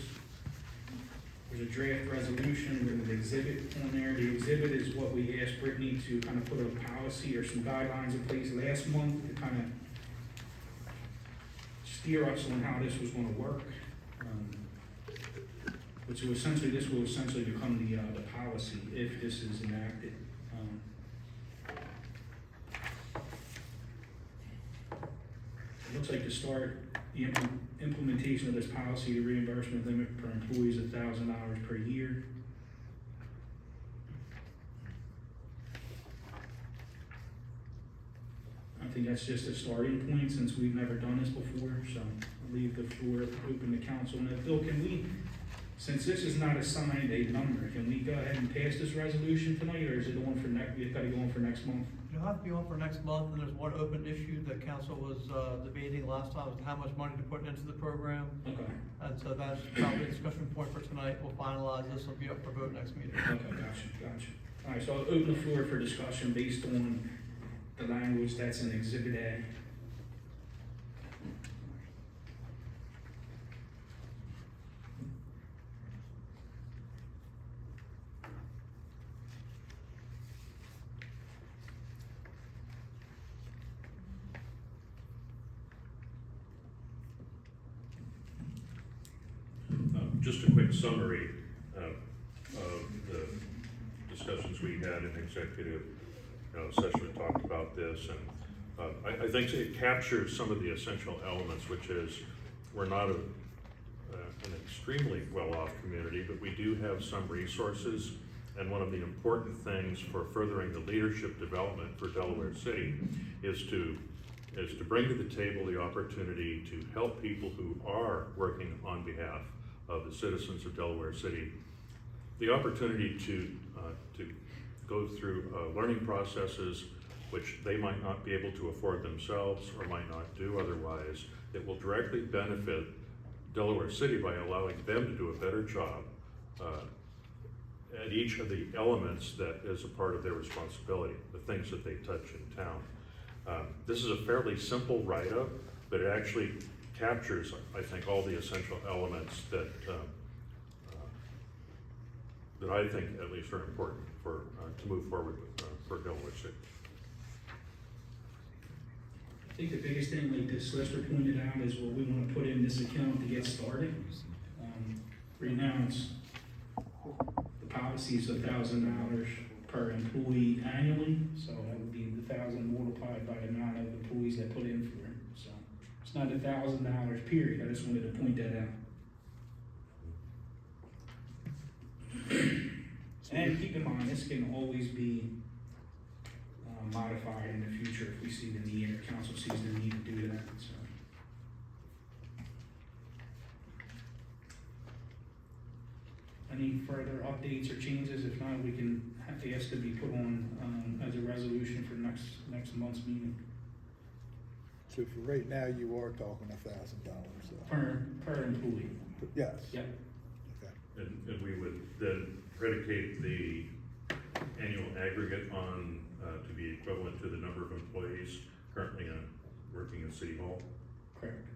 there's a draft resolution with an exhibit on there. The exhibit is what we asked Brittany to kind of put a policy or some guidelines in place last month to kind of steer us on how this was gonna work. Which will essentially, this will essentially become the policy if this is enacted. It looks like to start the implementation of this policy, the reimbursement limit per employee is $1,000 per year. I think that's just a starting point since we've never done this before, so I'll leave the floor open to council. Now, Bill, can we, since this is not assigned a number, can we go ahead and pass this resolution tonight, or is it on for we've got to go on for next month?
You'll have to be on for next month, and there's one open issue that council was debating last time, as to how much money to put into the program.
Okay.
And so that's probably a discussion point for tonight. We'll finalize this, will be up for vote next meeting.
Okay, gotcha. All right, so I'll open the floor for discussion based on the language that's in Exhibit A.
Just a quick summary. discussions we had in executive session, we talked about this, and I think it captures some of the essential elements, which is we're not an extremely well-off community, but we do have some resources. And one of the important things for furthering the leadership development for Delaware City is to bring to the table the opportunity to help people who are working on behalf of the citizens of Delaware City, the opportunity to go through learning processes which they might not be able to afford themselves or might not do otherwise, that will directly benefit Delaware City by allowing them to do a better job at each of the elements that is a part of their responsibility, the things that they touch in town. This is a fairly simple write-up, but it actually captures, I think, all the essential elements that that I think at least are important for to move forward with for Delaware City.
I think the biggest thing, like this lister pointed out, is what we want to put in this account to get started. Right now, it's, the policy is $1,000 per employee annually, so that would be the 1,000 multiplied by the amount of employees that put in for it. So it's not $1,000 period. I just wanted to point that out. And keep in mind, this can always be modified in the future if we see the need, or council sees the need to do that, so. Any further updates or changes? If not, we can ask to be put on, as a resolution for next month's meeting.
So for right now, you are talking $1,000,
Per employee.
Yes.
Yep.
Okay.
And we would then predicate the annual aggregate on, to be equivalent to the number of employees currently working at City Hall.
Correct.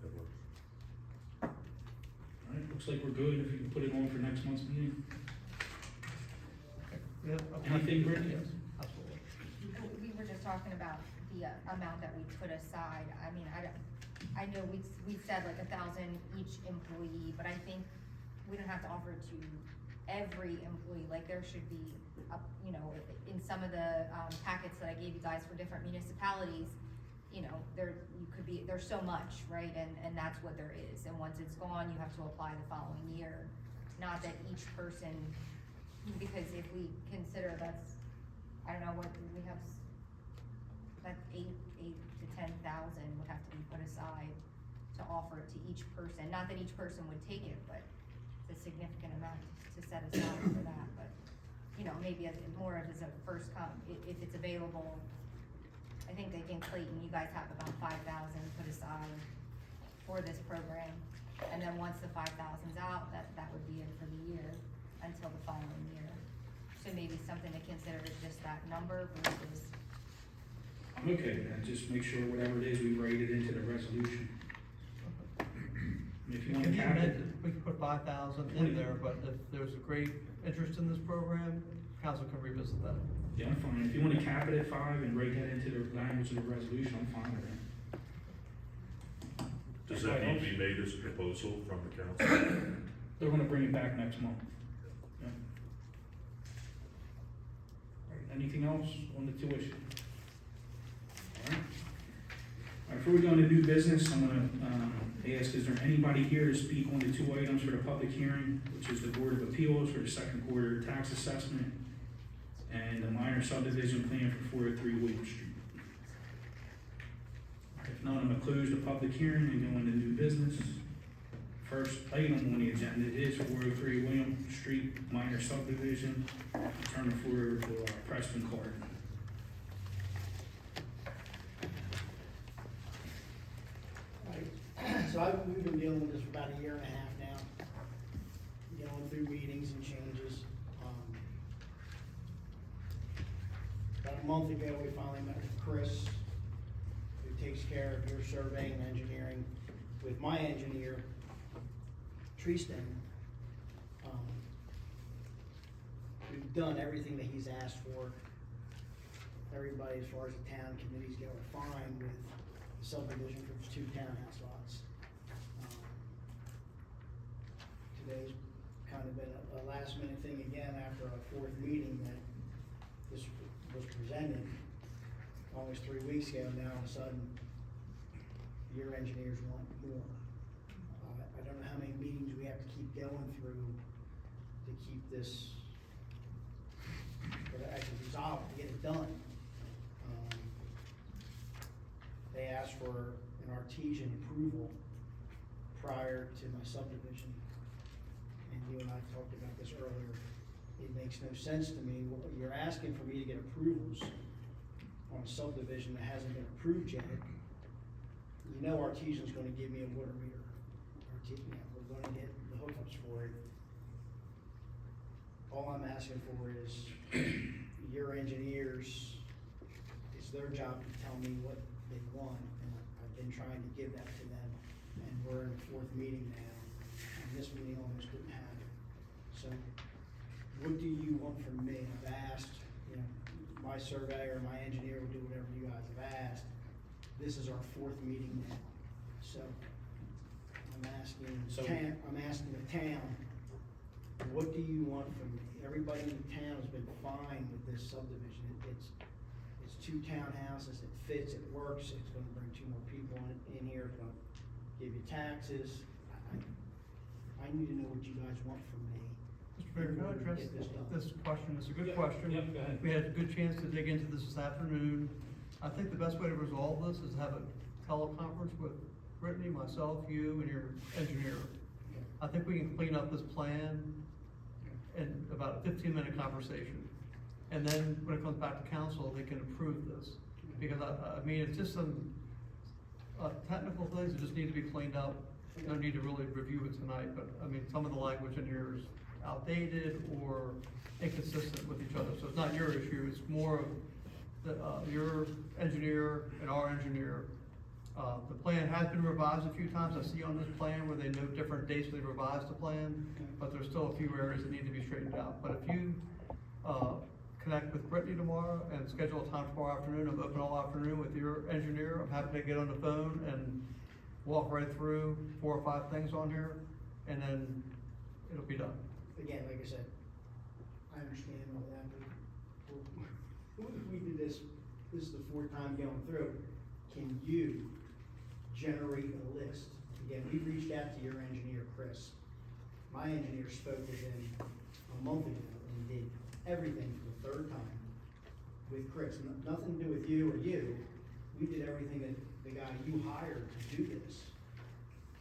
That works.
All right, looks like we're good. If you can put it on for next month's meeting.
Yeah,
Anything, Brittany?
Yes, absolutely.
We were just talking about the amount that we put aside. I mean, I know we said like 1,000 each employee, but I think we don't have to offer it to every employee. Like there should be, in some of the packets that I gave you guys for different municipalities, there's so much, right? And that's what there is. And once it's gone, you have to apply the following year. Not that each person, because if we consider that's, I don't know what we have, that's 8 to 10,000 would have to be put aside to offer it to each person. Not that each person would take it, but it's a significant amount to set aside for that. But maybe more of as a first come, if it's available. I think in Clayton, you guys have about 5,000 put aside for this program, and then once the 5,000's out, that would be it for the year until the following year. So maybe something to consider is just that number versus.
I'm okay with that. Just make sure whatever it is, we write it into the resolution. If you want to
Can you
cap it.
amend, we can put 5,000 in there, but if there's a great interest in this program, council can revisit that.
Yeah, I'm fine. If you want to cap it at 5 and write that into the language of the resolution, I'm fine with that.
Does that need to be made as a proposal from the council?
They're gonna bring it back next month. Yeah. All right, anything else on the tuition? All right. All right, before we go into new business, I'm gonna ask, is there anybody here to speak on the 2 items for the public hearing, which is the Board of Appeals for the second quarter tax assessment and the minor subdivision plan for 403 William Street? If not, I'm gonna close the public hearing and go into new business. First item on the agenda is 403 William Street minor subdivision. Turn the floor to Preston Clark.
So we've been dealing with this for about a year and a half now, going through meetings and changes. About a month ago, we finally met with Chris, who takes care of your surveying and engineering, with my engineer, Tristan. We've done everything that he's asked for. Everybody, as far as the town committees go, are fine with the subdivision for the 2 townhouse lots. today's kind of been a last minute thing again after our fourth meeting that this was presented almost 3 weeks ago. Now all of a sudden, your engineers want more. I don't know how many meetings we have to keep going through to keep this, or to actually resolve, to get it done. They asked for an artesian approval prior to my subdivision. And you and I talked about this earlier. It makes no sense to me. Well, you're asking for me to get approvals on a subdivision that hasn't been approved yet. You know Artesian's gonna give me a water meter. We're gonna get the hookups for it. All I'm asking for is your engineers, it's their job to tell me what they want, and I've been trying to give that to them. And we're in the fourth meeting now, and this meeting almost didn't have it. So, what do you want from me? I've asked, you know, my surveyor, my engineer will do whatever you guys have asked. This is our fourth meeting now, so I'm asking the town, what do you want from me? Everybody in the town has been fine with this subdivision. It's 2 townhouses, it fits, it works, it's gonna bring 2 more people in here, it's gonna give you taxes. I need to know what you guys want from me.
Mr. Mayor, can I address
Get this done.
this question? It's a good question.
Yep, go ahead.
We had a good chance to dig into this afternoon. I think the best way to resolve this is to have a teleconference with Brittany, myself, you, and your engineer. I think we can clean up this plan in about a 15-minute conversation. And then when it comes back to council, they can approve this. Because I mean, it's just some technical things that just need to be cleaned up. No need to really review it tonight, but I mean, some of the language in here is outdated or inconsistent with each other. So it's not your issue, it's more of your engineer and our engineer. The plan has been revised a few times. I see on this plan where they note different dates they revised the plan, but there's still a few areas that need to be straightened out. But if you connect with Brittany tomorrow and schedule a time tomorrow afternoon, I'm open all afternoon with your engineer. I'm happy to get on the phone and walk right through 4 or 5 things on here, and then it'll be done.
Again, like I said, I understand all that, but we did this is the 4th time going through. Can you generate a list? Again, we reached out to your engineer, Chris. My engineer spoke with him a month ago and did everything for the 3rd time with Chris. Nothing to do with you or you. We did everything that the guy you hired to do this.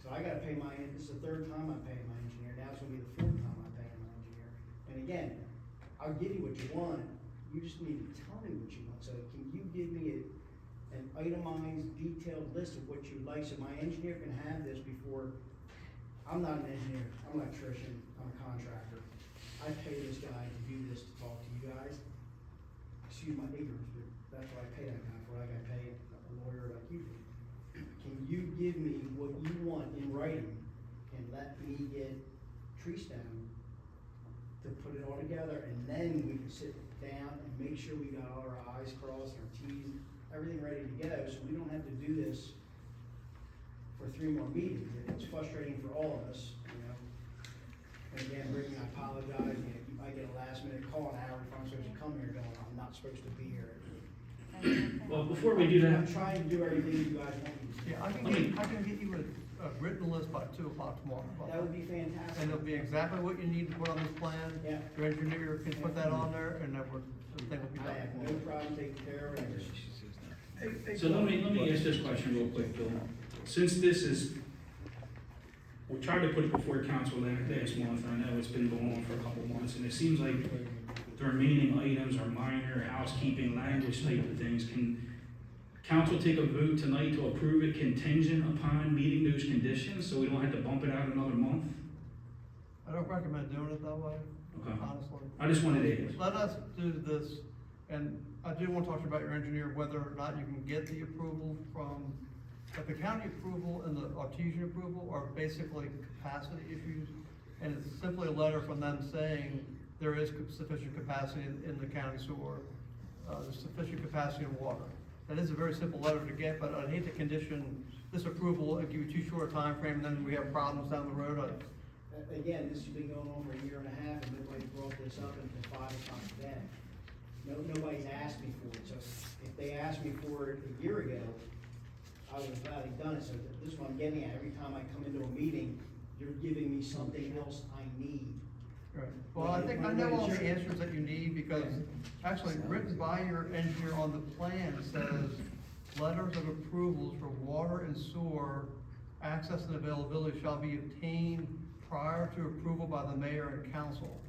So I gotta pay this is the 3rd time I'm paying my engineer. Now it's gonna be the 4th time I'm paying my engineer. And again, I'll give you what you want. You just need to tell me what you want. So can you give me an itemized, detailed list of what you'd like, so my engineer can have this before? I'm not an engineer, I'm an electrician, I'm a contractor. I pay this guy to do this, to talk to you guys. Excuse my ignorance, but that's what I pay that guy for. I gotta pay a lawyer like you do. Can you give me what you want in writing and let me get tree stem to put it all together, and then we can sit down and make sure we got all our I's crossed, our T's, everything ready to go, so we don't have to do this for 3 more meetings. It's frustrating for all of us, you know. And again, Brittany, I apologize, you might get a last minute call an hour before I'm supposed to come here going, I'm not supposed to be here.
Well, before we do
I'm
that,
trying to do everything you guys want me to do.
Yeah, I can get you a written list by 2 o'clock tomorrow.
That would be fantastic.
And it'll be exactly what you need to put on this plan.
Yeah.
Your engineer can put that on there, and then the thing will be
I have no
done.
problem taking care of it.
so let me ask this question real quick, Bill. Since this is, we tried to put it before council last month, I know it's been going on for a couple months, and it seems like the remaining items are minor housekeeping, language type of things. Can council take a vote tonight to approve it contingent upon meeting those conditions, so we don't have to bump it out another month?
I don't recommend doing it that way,
Okay.
honestly.
I just wanted to.
Let us do this, and I do want to talk about your engineer, whether or not you can get the approval from, like the county approval and the artesian approval are basically capacity issues. And it's simply a letter from them saying there is sufficient capacity in the county sewer, there's sufficient capacity in water. That is a very simple letter to get, but I'd hate to condition this approval and give you too short a time frame, and then we have problems down the road.
again, this has been going on for a year and a half, and nobody brought this up until 5 o'clock today. Nobody's asked me for it, so if they asked me for it a year ago, I would have gladly done it, so this is what I'm getting at, every time I come into a meeting, you're giving me something else I need.
Right. Well, I think, I know all the answers that you need, because actually written by your engineer on the plan says, letters of approvals for water and sewer access and availability shall be obtained prior to approval by the mayor and council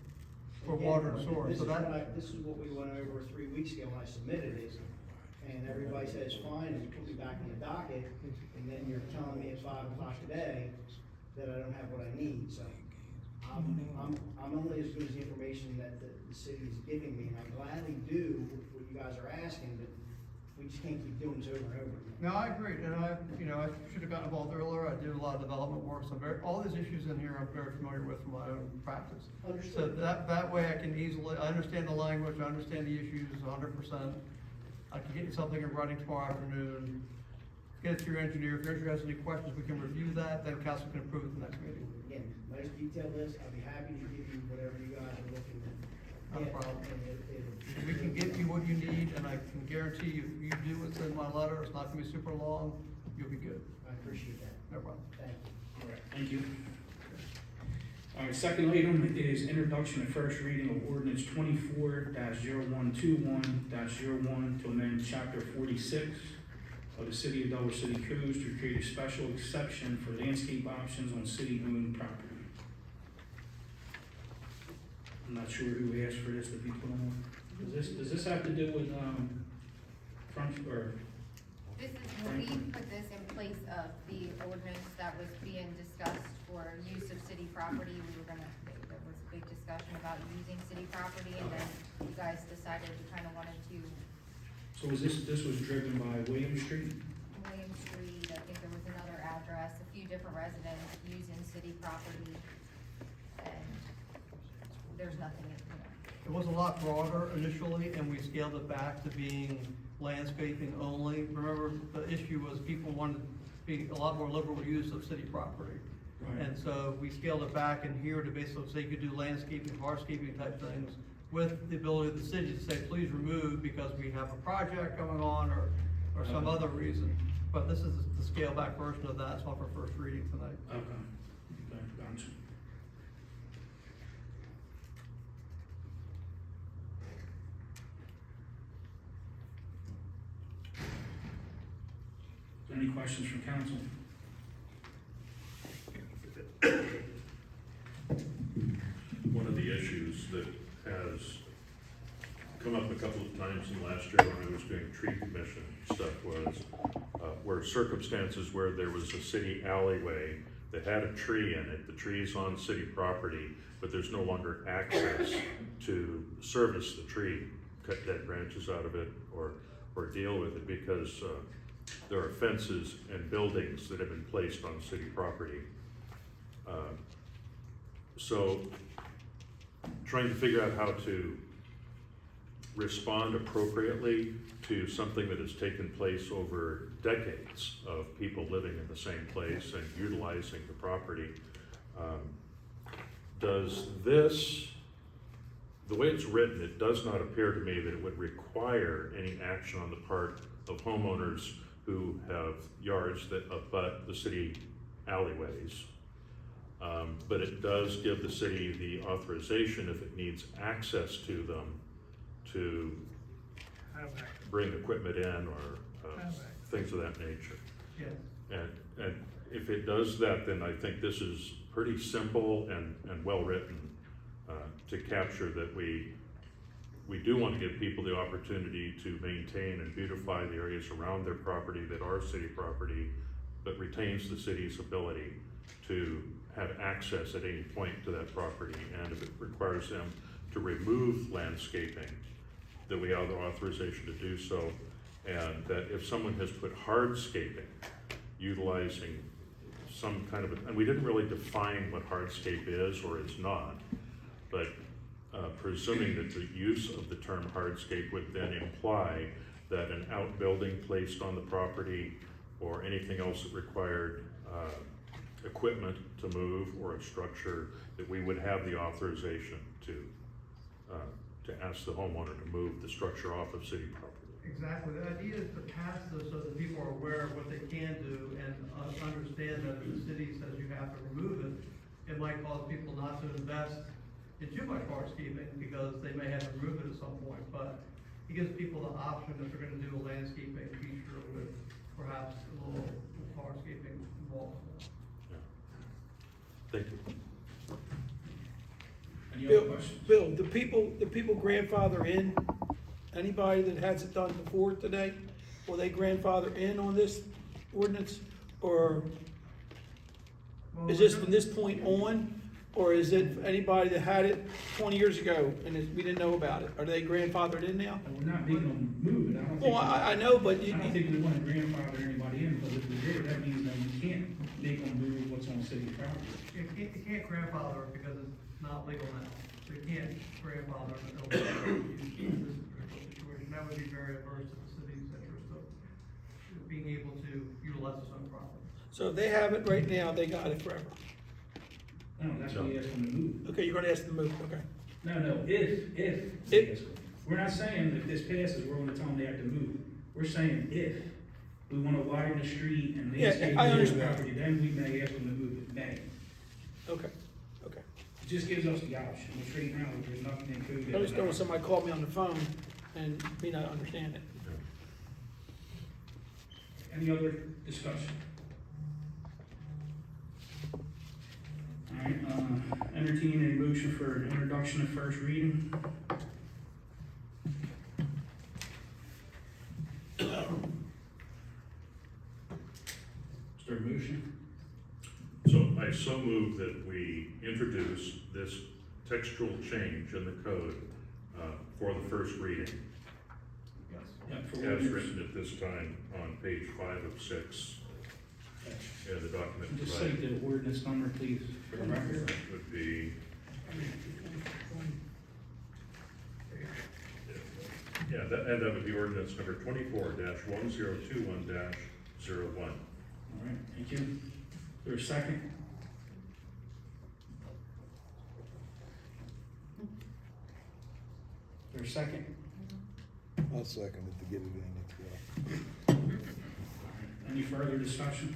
for
Again,
water and sewer,
this
so
is
that.
this is what we went over 3 weeks ago when I submitted it, and everybody said it's fine, and you put me back on the docket, and then you're telling me at 5 o'clock today that I don't have what I need, so. I'm only as good as the information that the city is giving me, and I gladly do what you guys are asking, but we just can't keep doing this over and over again.
No, I agree, and I should have gotten involved earlier, I did a lot of development work, so all these issues in here I'm very familiar with from my own practice.
Understood.
So that way I can easily, I understand the language, I understand the issues 100%. I can get you something in writing tomorrow afternoon, get it to your engineer, if your engineer has any questions, we can review that, then council can approve it the next meeting.
Again, nice detailed list, I'd be happy to give you whatever you guys are looking at.
No problem. We can get you what you need, and I can guarantee you, if you do what's in my letter, it's not gonna be super long, you'll be good.
I appreciate that.
No problem.
Thank you.
All right, thank you. All right, second item is introduction and first reading of ordinance 24-0121-01 to amend chapter 46 of the City of Delaware City Codes to create a special exception for landscape options on city-owned property. I'm not sure who asked for this to be put on. Does this have to do with, front, or?
This is, when we put this in place of the ordinance that was being discussed for use of city property, there was a big discussion about using city property, and then you guys decided you kinda wanted to,
So was this was driven by William Street?
William Street, I think there was another address, a few different residents using city property, and there's nothing,
It was a lot broader initially, and we scaled it back to being landscaping only. Remember, the issue was people wanted to be a lot more liberal use of city property.
Right.
And so we scaled it back in here to basically say you could do landscaping, hardscaping type things, with the ability of the city to say, please remove because we have a project going on or some other reason. But this is the scaled back version of that, it's not for first reading tonight.
Okay, gotcha. Any questions from council?
One of the issues that has come up a couple of times in last year when I was doing tree commission stuff was where circumstances where there was a city alleyway that had a tree in it, the tree's on city property, but there's no longer access to service the tree, cut dead branches out of it or deal with it because there are fences and buildings that have been placed on city property. So trying to figure out how to respond appropriately to something that has taken place over decades of people living in the same place and utilizing the property. Does this, the way it's written, it does not appear to me that it would require any action on the part of homeowners who have yards that abut the city alleyways. But it does give the city the authorization, if it needs access to them, to bring equipment in or things of that nature.
Yeah.
And if it does that, then I think this is pretty simple and well-written to capture that we do want to give people the opportunity to maintain and beautify the areas around their property that are city property, but retains the city's ability to have access at any point to that property. And if it requires them to remove landscaping, that we have the authorization to do so. And that if someone has put hardscaping, utilizing some kind of, and we didn't really define what hardscape is or is not, but presuming that the use of the term hardscape would then imply that an outbuilding placed on the property or anything else that required equipment to move or a structure, that we would have the authorization to ask the homeowner to move the structure off of city property.
Exactly, the idea is to pass this so that people are aware of what they can do and understand that if the city says you have to remove it, it might cause people not to invest in too much hardscaping because they may have to remove it at some point, but it gives people the option if they're gonna do a landscaping feature with perhaps a little hardscaping involved.
Thank you.
Any other
Bill,
questions?
Bill, do people grandfather in? Anybody that hasn't done before today, will they grandfather in on this ordinance? Or is this from this point on? Or is it anybody that had it 20 years ago and we didn't know about it? Are they grandfathered in now?
We're not making them move it, I don't think.
Well, I know, but
I don't think we want to grandfather anybody in, because if we did, that means that we can't make them move what's on city property.
You can't grandfather it because it's not legal now, so you can't grandfather an illegal use in this particular situation. That would be very adverse to the city's interest of being able to utilize its own property.
So if they have it right now, they got it forever.
No, that's what we asked them to move.
Okay, you're gonna ask them to move, okay.
No, if, we're not saying if this passes, we're gonna tell them they have to move. We're saying if we wanna widen the street and
Yeah,
landscape
I
the
understand.
property, then we may ask them to move it, may.
Okay, okay.
It just gives us the option, which right now, there's nothing in code.
I just don't want somebody call me on the phone and me not understand it.
Any other discussion? All right, entertain a motion for introduction of first reading. Is there a motion?
So I so move that we introduce this textual change in the code for the first reading,
Yeah, for
as
ordinance.
written at this time on page 5 of 6 in the document
Just
provided.
cite the ordinance number, please, for the record.
That would be, yeah, and that would be ordinance number 24-1021-01.
All right, thank you. Is there a second? Is there a second?
I'll second it to get it in as well.
All right, any further discussion?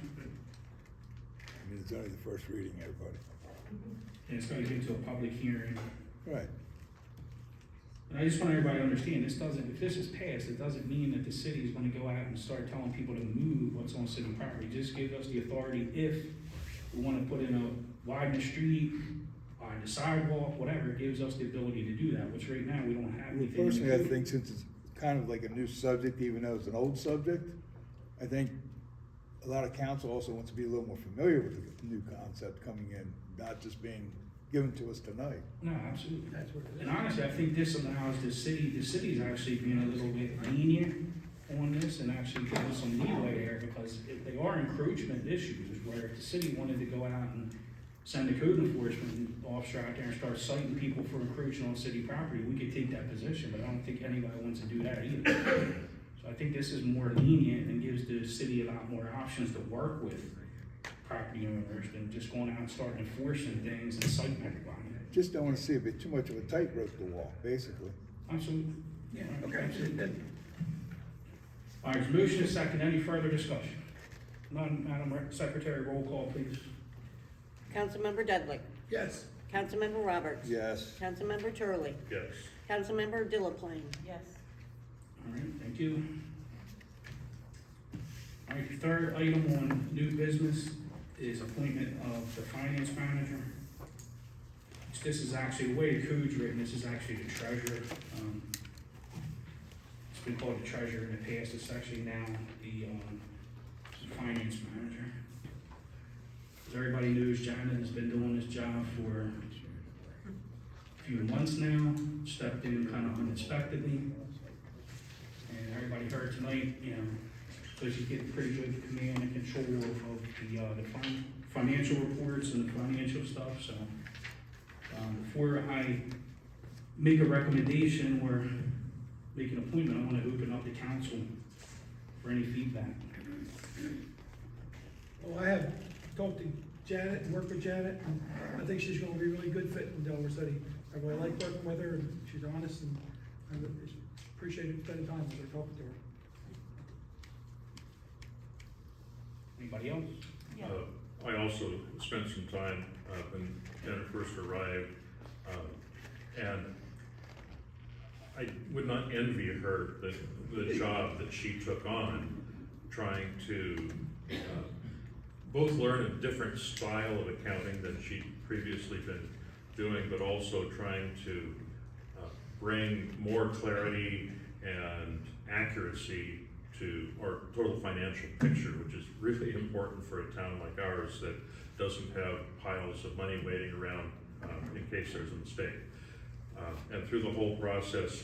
I mean, it's only the first reading, everybody.
And it's gonna get to a public hearing.
Right.
And I just want everybody to understand, this doesn't, if this is passed, it doesn't mean that the city is gonna go out and start telling people to move what's on city property. It just gives us the authority if we wanna put in a widen the street, widen the sidewalk, whatever, it gives us the ability to do that, which right now, we don't have
Well,
anything. in the
personally, I
code.
think since it's kind of like a new subject, even though it's an old subject, I think a lot of council also wants to be a little more familiar with the new concept coming in, not just being given to us tonight.
No, absolutely. And honestly, I think this allows the city's actually being a little bit lenient on this and actually giving some leeway there, because if they are encroachment issues, where if the city wanted to go out and send a code enforcement officer out there and start citing people for encroaching on city property, we could take that position, but I don't think anybody wants to do that either. So I think this is more lenient and gives the city a lot more options to work with property owners than just going out and starting enforcing things and citing everybody.
Just don't want to see a bit too much of a tightrope to walk, basically.
Absolutely. Yeah, okay, absolutely. All right, motion is second. Any further discussion? None, Madam Secretary, roll call, please.
Councilmember Dudley.
Yes.
Councilmember Roberts.
Yes.
Councilmember Turley.
Yes.
Councilmember Delaplane.
Yes.
All right, thank you. All right, third item on new business is appointment of the finance manager. This is actually, the way the code's written, this is actually the treasurer. It's been called the treasurer in the past, it's actually now the finance manager. As everybody knows, Janet has been doing this job for a few months now, stepped in kind of unexpectedly. And everybody heard tonight, you know, so she's getting pretty good command and control of the financial reports and the financial stuff, so. Before I make a recommendation or make an appointment, I want to open up the council for any feedback.
Well, I have talked to Janet and work with Janet, and I think she's gonna be a really good fit in Delaware City. I really like working with her, and she's honest, and I appreciate spending time with her, talking to her.
Anybody else?
I also spent some time when Jenna first arrived, and I would not envy her the job that she took on, trying to both learn a different style of accounting than she'd previously been doing, but also trying to bring more clarity and accuracy to our total financial picture, which is really important for a town like ours that doesn't have piles of money waiting around in case there's a mistake. And through the whole process,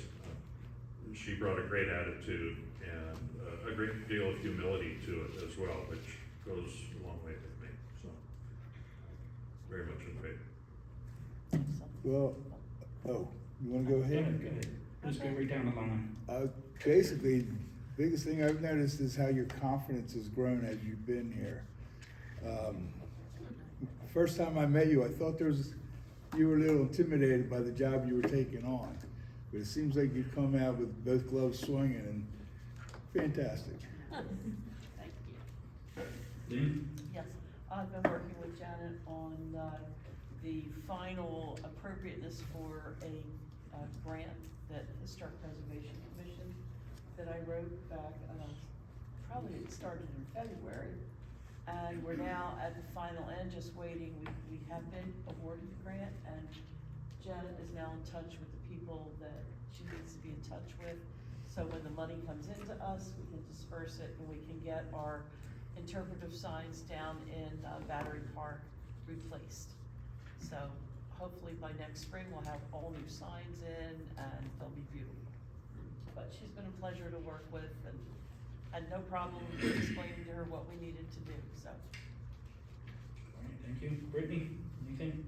she brought a great attitude and a great deal of humility to it as well, which goes a long way with me. So, very much in favor.
Well, oh, you wanna go ahead?
Go ahead. Let's go right down the line.
Basically, biggest thing I've noticed is how your confidence has grown as you've been here. First time I met you, I thought you were a little intimidated by the job you were taking on, but it seems like you've come out with both gloves swinging, and fantastic.
Thank you.
Lynn?
Yes, I've been working with Janet on the final appropriateness for a grant that Historic Preservation Commission that I wrote back, probably it started in February. And we're now at the final end, just waiting. We have been awarded the grant, and Janet is now in touch with the people that she needs to be in touch with. So when the money comes into us, we can disperse it, and we can get our interpretive signs down in Battery Park replaced. So hopefully by next spring, we'll have all new signs in, and they'll be beautiful. But she's been a pleasure to work with, and had no problem explaining to her what we needed to do, so.
All right, thank you. Brittany, anything?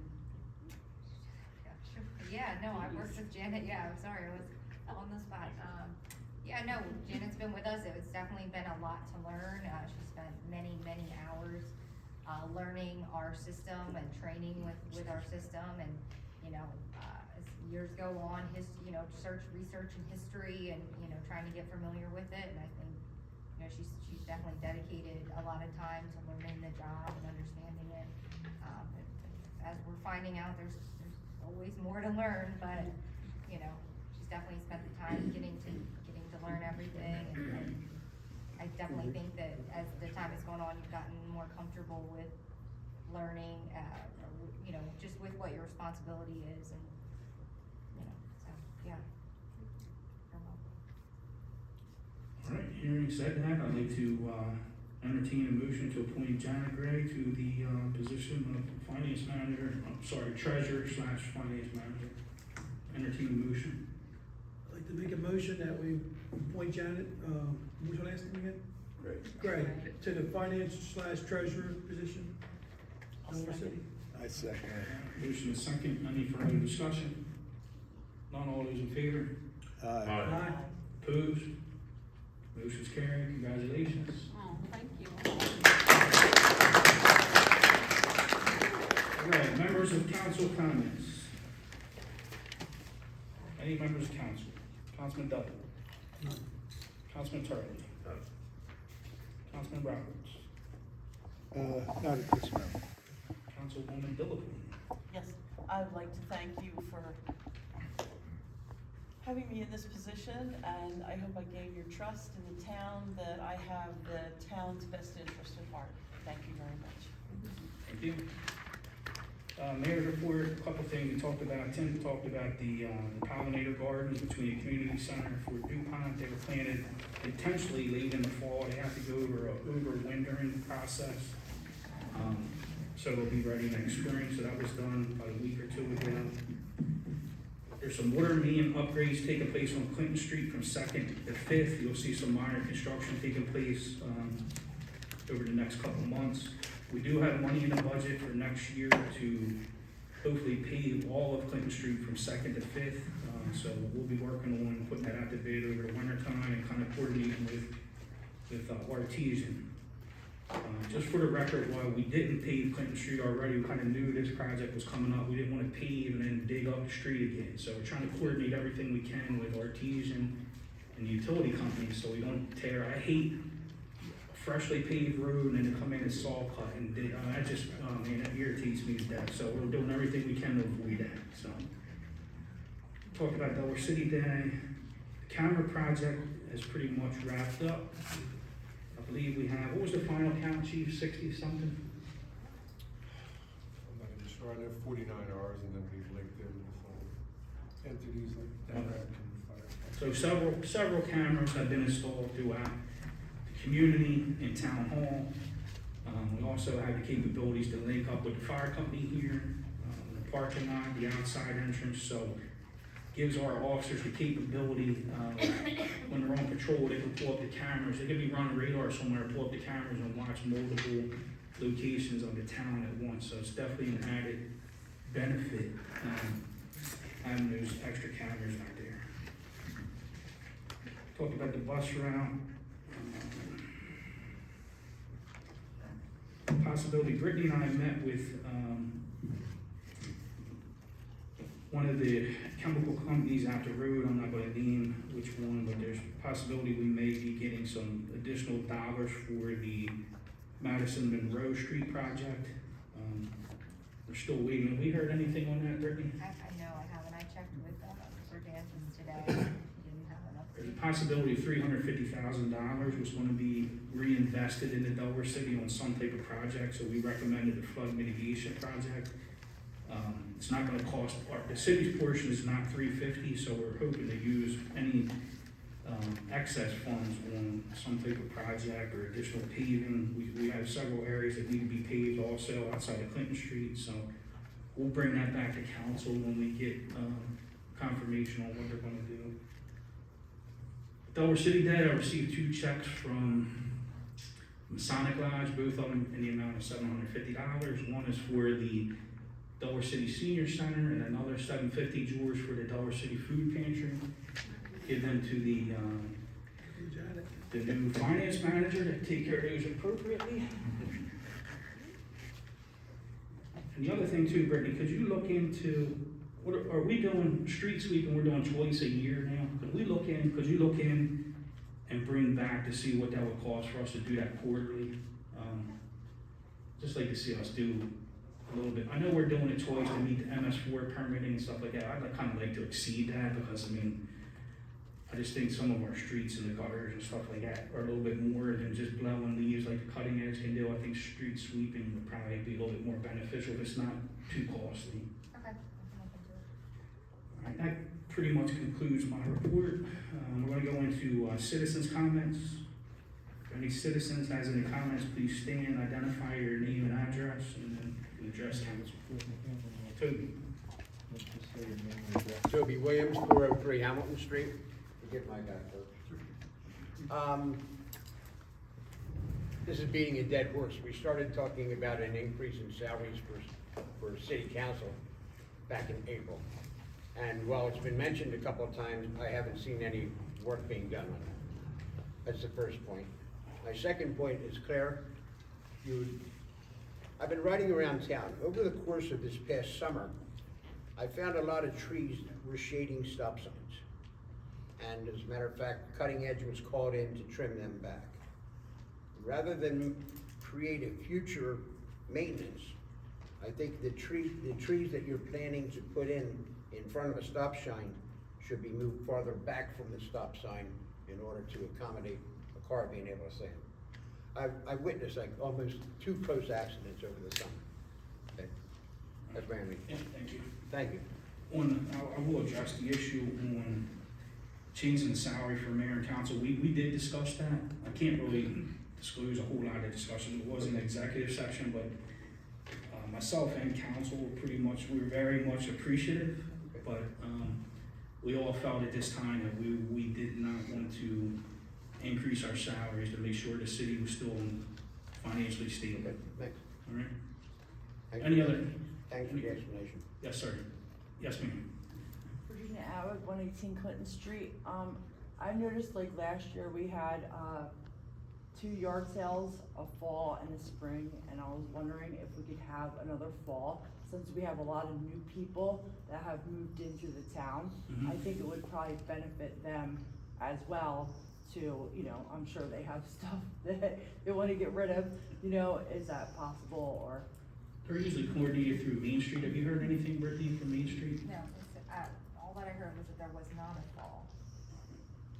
Yeah, no, I worked with Janet, yeah, I'm sorry, I was on the spot. Yeah, no, Janet's been with us, it's definitely been a lot to learn. She spent many, many hours learning our system and training with our system, and, you know, as years go on, research and history, and, you know, trying to get familiar with it, and I think, you know, she's definitely dedicated a lot of time to learning the job and understanding it. As we're finding out, there's always more to learn, but, you know, she's definitely spent the time getting to learn everything, and I definitely think that as the time has gone on, you've gotten more comfortable with learning, you know, just with what your responsibility is, and, you know, so, yeah.
All right, hearing said that, I'd like to entertain a motion to appoint Janet Gray to the position of finance manager, treasurer/finance manager. Entertain a motion.
I'd like to make a motion that we appoint Janet, what's her last name again? Gray, to the finance/treasurer position, Delaware City.
I second it.
Motion is second. Any further discussion? None, all those in favor?
Aye.
Opposed? Motion's carried. Congratulations.
Oh, thank you.
All right, members of council comments. Any members of council? Councilman Dudley? Councilman Turley? Councilman Roberts?
Not at this moment.
Councilwoman Dillon?
Yes, I would like to thank you for having me in this position, and I hope I gave your trust in the town, that I have the town's best interest at heart. Thank you very much.
Thank you. Mayor's report, a couple things we talked about. Tim talked about the pollinator gardens between the community center and Fort DuPont. They were planted intentionally late in the fall. They have to go over a overwintering process. So they'll be ready next spring. So that was done about a week or two ago. There's some water main upgrades taking place on Clinton Street from 2nd to 5th. You'll see some minor construction taking place over the next couple of months. We do have money in the budget for next year to hopefully pave all of Clinton Street from 2nd to 5th. So we'll be working on putting that out to bid over the winter time and kind of coordinating with Artesian. Just for the record, while we didn't pave Clinton Street already, we kind of knew this project was coming up. We didn't want to pave and then dig up the street again. So we're trying to coordinate everything we can with Artesian and the utility companies so we don't tear. I hate a freshly paved road and then to come in and saw cut and dig. That just, man, that irritates me to death. So we're doing everything we can to avoid that. So talk about Delaware City Day. The camera project is pretty much wrapped up. I believe we have, what was the final count, Chief, 60 something?
I'm not even sure, I know 49 hours, and then we've linked in with entities like DEREC and fire.
So several cameras have been installed throughout the community and town hall. We also have the capabilities to link up with the fire company here, the parking lot, the outside entrance, so gives our officers the capability, when they're on patrol, they can pull up the cameras. They can be running radar somewhere, pull up the cameras and watch multiple locations of the town at once. So it's definitely an added benefit, having those extra cameras out there. Talk about the bus route. Possibility, Brittany and I met with, one of the chemical companies out the road. I'm not gonna name which one, but there's a possibility we may be getting some additional dollars for the Madison Monroe Street project. We're still waiting. Have we heard anything on that, Brittany?
I know I haven't, I checked with, Verdantis today, he didn't have an
There's
update.
a possibility of $350,000 was gonna be reinvested into Delaware City on some type of project, so we recommended the flood mitigation project. It's not gonna cost, the city's portion is not $350, so we're hoping to use any excess funds on some type of project or additional paving. We have several areas that need to be paved also outside of Clinton Street, so we'll bring that back to council when we get confirmation on what they're gonna do. Delaware City Day, I received 2 checks from Masonic Lodge, both of them in the amount of $750. One is for the Delaware City Senior Center and another $750 George for the Delaware City Food Pantry. Give them to the new finance manager to take care of those appropriately. And the other thing too, Brittany, could you look into, are we doing street sweeping, we're doing twice a year now? Could you look in and bring back to see what that would cost for us to do that quarterly? Just like to see us do a little bit. I know we're doing it twice to meet the MS4 permitting and stuff like that. I'd kind of like to exceed that because, I mean, I just think some of our streets and the gutters and stuff like that are a little bit more than just blowing leaves like the cutting edge can do. I think street sweeping would probably be a little bit more beneficial if it's not too costly.
Okay, I can look into it.
All right, that pretty much concludes my report. We're gonna go into citizens' comments. If any citizens has any comments, please stand, identify your name and address, and then address council. Toby.
Toby Williams, 403 Hamilton Street. Forget my guy first. This is beating a dead horse. We started talking about an increase in salaries for city council back in April. And while it's been mentioned a couple of times, I haven't seen any work being done on it. That's the first point. My second point is, Claire, I've been riding around town. Over the course of this past summer, I found a lot of trees were shading stop signs. And as a matter of fact, Cutting Edge was called in to trim them back. Rather than create a future maintenance, I think the trees that you're planning to put in front of a stop sign should be moved farther back from the stop sign in order to accommodate a car being able to see them. I witnessed like almost 2 close accidents over the summer. Okay. That's my only.
Yeah, thank you.
Thank you.
I will address the issue on changing the salary for mayor and council. We did discuss that. I can't really disclose a whole lot of discussion. It was an executive session, but myself and council we were very much appreciative, but we all felt at this time that we did not want to increase our salaries to make sure the city was still financially stable.
Okay, thanks.
All right?
Thank
Any
you.
other?
Thanks for the explanation.
Yes, sir. Yes, ma'am.
Virginia Atwood, 118 Clinton Street. I noticed like last year we had
2 yard sales, a fall and a spring, and I was wondering if we could have another fall, since we have a lot of new people that have moved into the town.
Mhm.
I think it would probably benefit them as well to, you know, I'm sure they have stuff that they wanna get rid of, you know, is that possible, or?
They're usually coordinated through Main Street. Have you heard anything, Brittany, from Main Street?
No, all that I heard was that there was not a fall.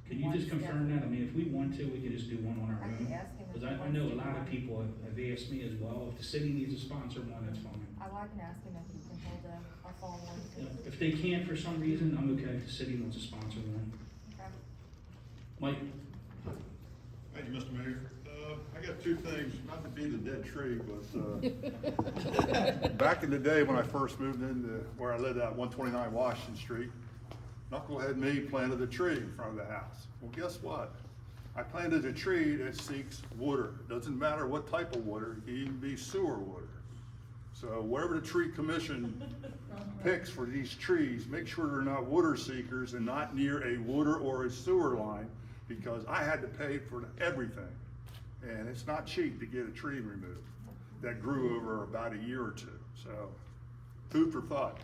Can you just confirm that? I mean, if we want to, we can just do one on our
I
own.
can ask him if
Because
he
I
wants
know
to
a lot
do
of
one.
people have asked me as well. If the city needs to sponsor one, that's fine.
I can ask him if he can hold a fall one.
You know, if they can't for some reason, I'm okay. If the city wants to sponsor one.
Okay.
Mike?
Thank you, Mr. Mayor. I got 2 things, not to beat a dead tree, but, back in the day when I first moved into where I lived at 129 Washington Street, Knucklehead me planted a tree in front of the house. Well, guess what? I planted a tree that seeks water. Doesn't matter what type of water, it can even be sewer water. So wherever the tree commission picks for these trees, make sure they're not water seekers and not near a water or a sewer line, because I had to pay for everything. And it's not cheap to get a tree removed that grew over about a year or 2. So, food for thought.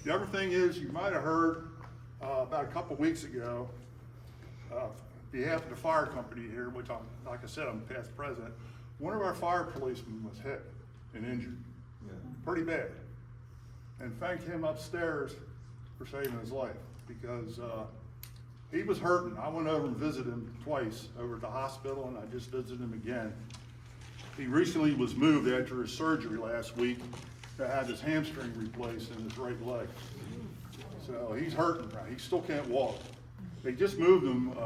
The other thing is, you might have heard about a couple weeks ago, on behalf of the fire company here, which I'm, like I said, I'm past president, one of our fire policemen was hit and injured, pretty bad. And thank him upstairs for saving his life, because he was hurting. I went over and visited him twice over at the hospital, and I just visited him again. He recently was moved after his surgery last week to have his hamstring replaced in his right leg. So he's hurting, right? He still can't walk. They just moved him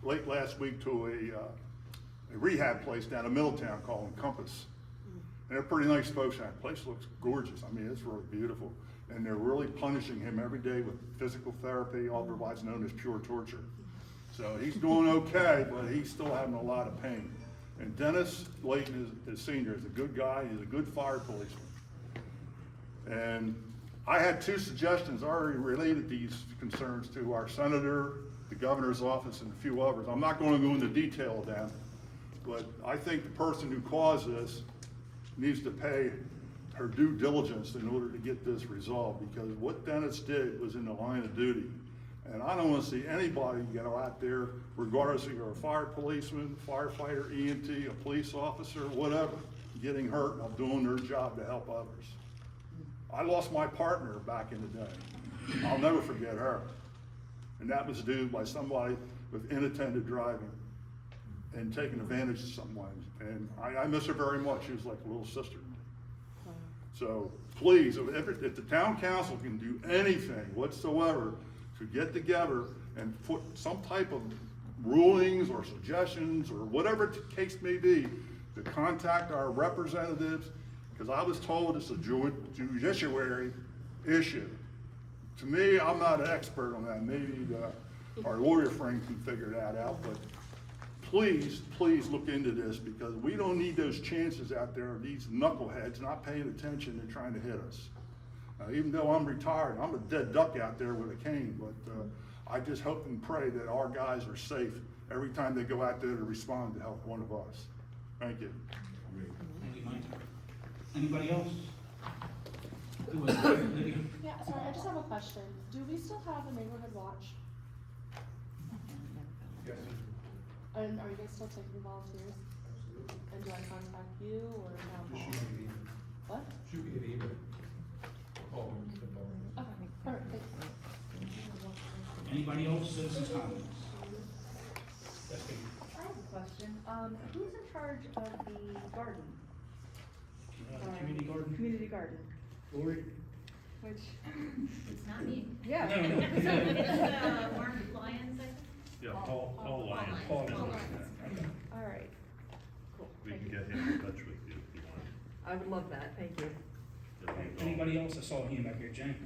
late last week to a rehab place down in Middletown called Encompass. And they're pretty nice folks. That place looks gorgeous. I mean, it's really beautiful. And they're really punishing him every day with physical therapy, otherwise known as pure torture. So he's doing okay, but he's still having a lot of pain. And Dennis Layton, his senior, is a good guy. He's a good fire policeman. And I had 2 suggestions. I already related these concerns to our senator, the governor's office, and a few others. I'm not going to go into detail of them, but I think the person who caused this needs to pay her due diligence in order to get this resolved, because what Dennis did was in the line of duty. And I don't want to see anybody go out there, regardless if you're a fire policeman, firefighter, EMT, a police officer, whatever, getting hurt while doing their job to help others. I lost my partner back in the day. I'll never forget her. And that was due by somebody with inattentive driving and taking advantage of someone. And I miss her very much. She was like a little sister. So please, if the town council can do anything whatsoever to get together and put some type of rulings or suggestions or whatever the case may be, to contact our representatives, because I was told it's a judiciary issue. To me, I'm not an expert on that. Maybe our lawyer friend can figure that out, but please, please look into this, because we don't need those chances out there of these knuckleheads not paying attention and trying to hit us. Even though I'm retired, I'm a dead duck out there with a cane, but I just hope and pray that our guys are safe every time they go out there to respond to help one of us. Thank you.
Thank you, Mike. Anybody else? Who was it? Lydia?
Yeah, sorry, I just have a question. Do we still have a neighborhood watch?
Yes.
And are you guys still taking volunteers? And do I contact you or town hall? What?
Shoot me an email. Oh,
Okay, perfect, thanks.
Anybody else? Citizens' comments? Yes, Pete.
I have a question. Who's in charge of the garden?
Community garden?
Community garden,
Lori?
which,
It's not me.
yeah.
No, no.
It's Mark Lyons, I think.
Yeah, Paul Lyons.
Paul
Paul
Lyons.
Lyons.
All right,
We can get him in touch with you if you want.
I would love that, thank you.
Anybody else? I saw him back here. Jen?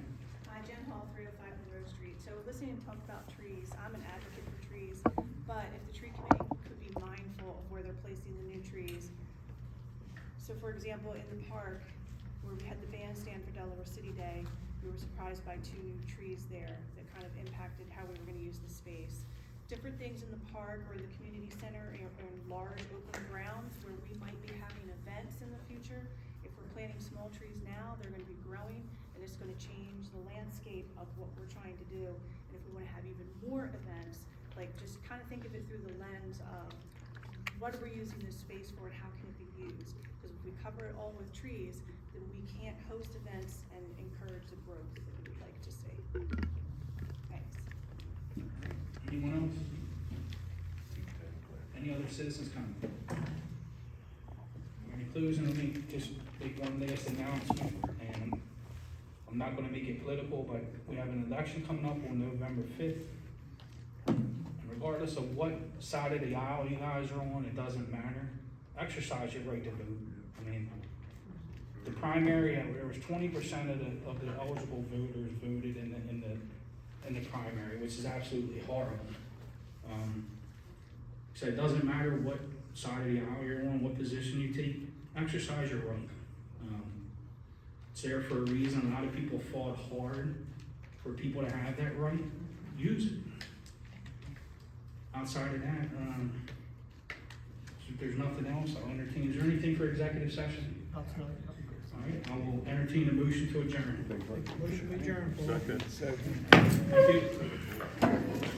Hi, Jen Hall, 305 Monroe Street. So listening to talk about trees, I'm an advocate for trees, but if the tree committee could be mindful of where they're placing the new trees. So for example, in the park, where we had the bandstand for Delaware City Day, we were surprised by 2 new trees there that kind of impacted how we were gonna use the space. different things in the park or the community center or large open grounds where we might be having events in the future. If we're planting small trees now, they're gonna be growing, and it's gonna change the landscape of what we're trying to do. And if we wanna have even more events, like, just kind of think of it through the lens of, what are we using this space for and how can it be used? Because if we cover it all with trees, then we can't host events and encourage the growth that we would like to see. Thanks.
Anyone else? Any other citizens comment? In closing, let me just make one last announcement, and I'm not gonna make it political, but we have an election coming up on November 5th. And regardless of what side of the aisle you guys are on, it doesn't matter. Exercise your right to vote. I mean, the primary, there was 20% of the eligible voters voted in the primary, which is absolutely horrible. So it doesn't matter what side of the aisle you're on, what position you take, exercise your right. It's there for a reason. A lot of people fought hard for people to have that right. Use it. Outside of that, if there's nothing else, I'll entertain. Is there anything for executive session? All right, I will entertain a motion to adjourn.
Motion to adjourn.
Second.
Thank you.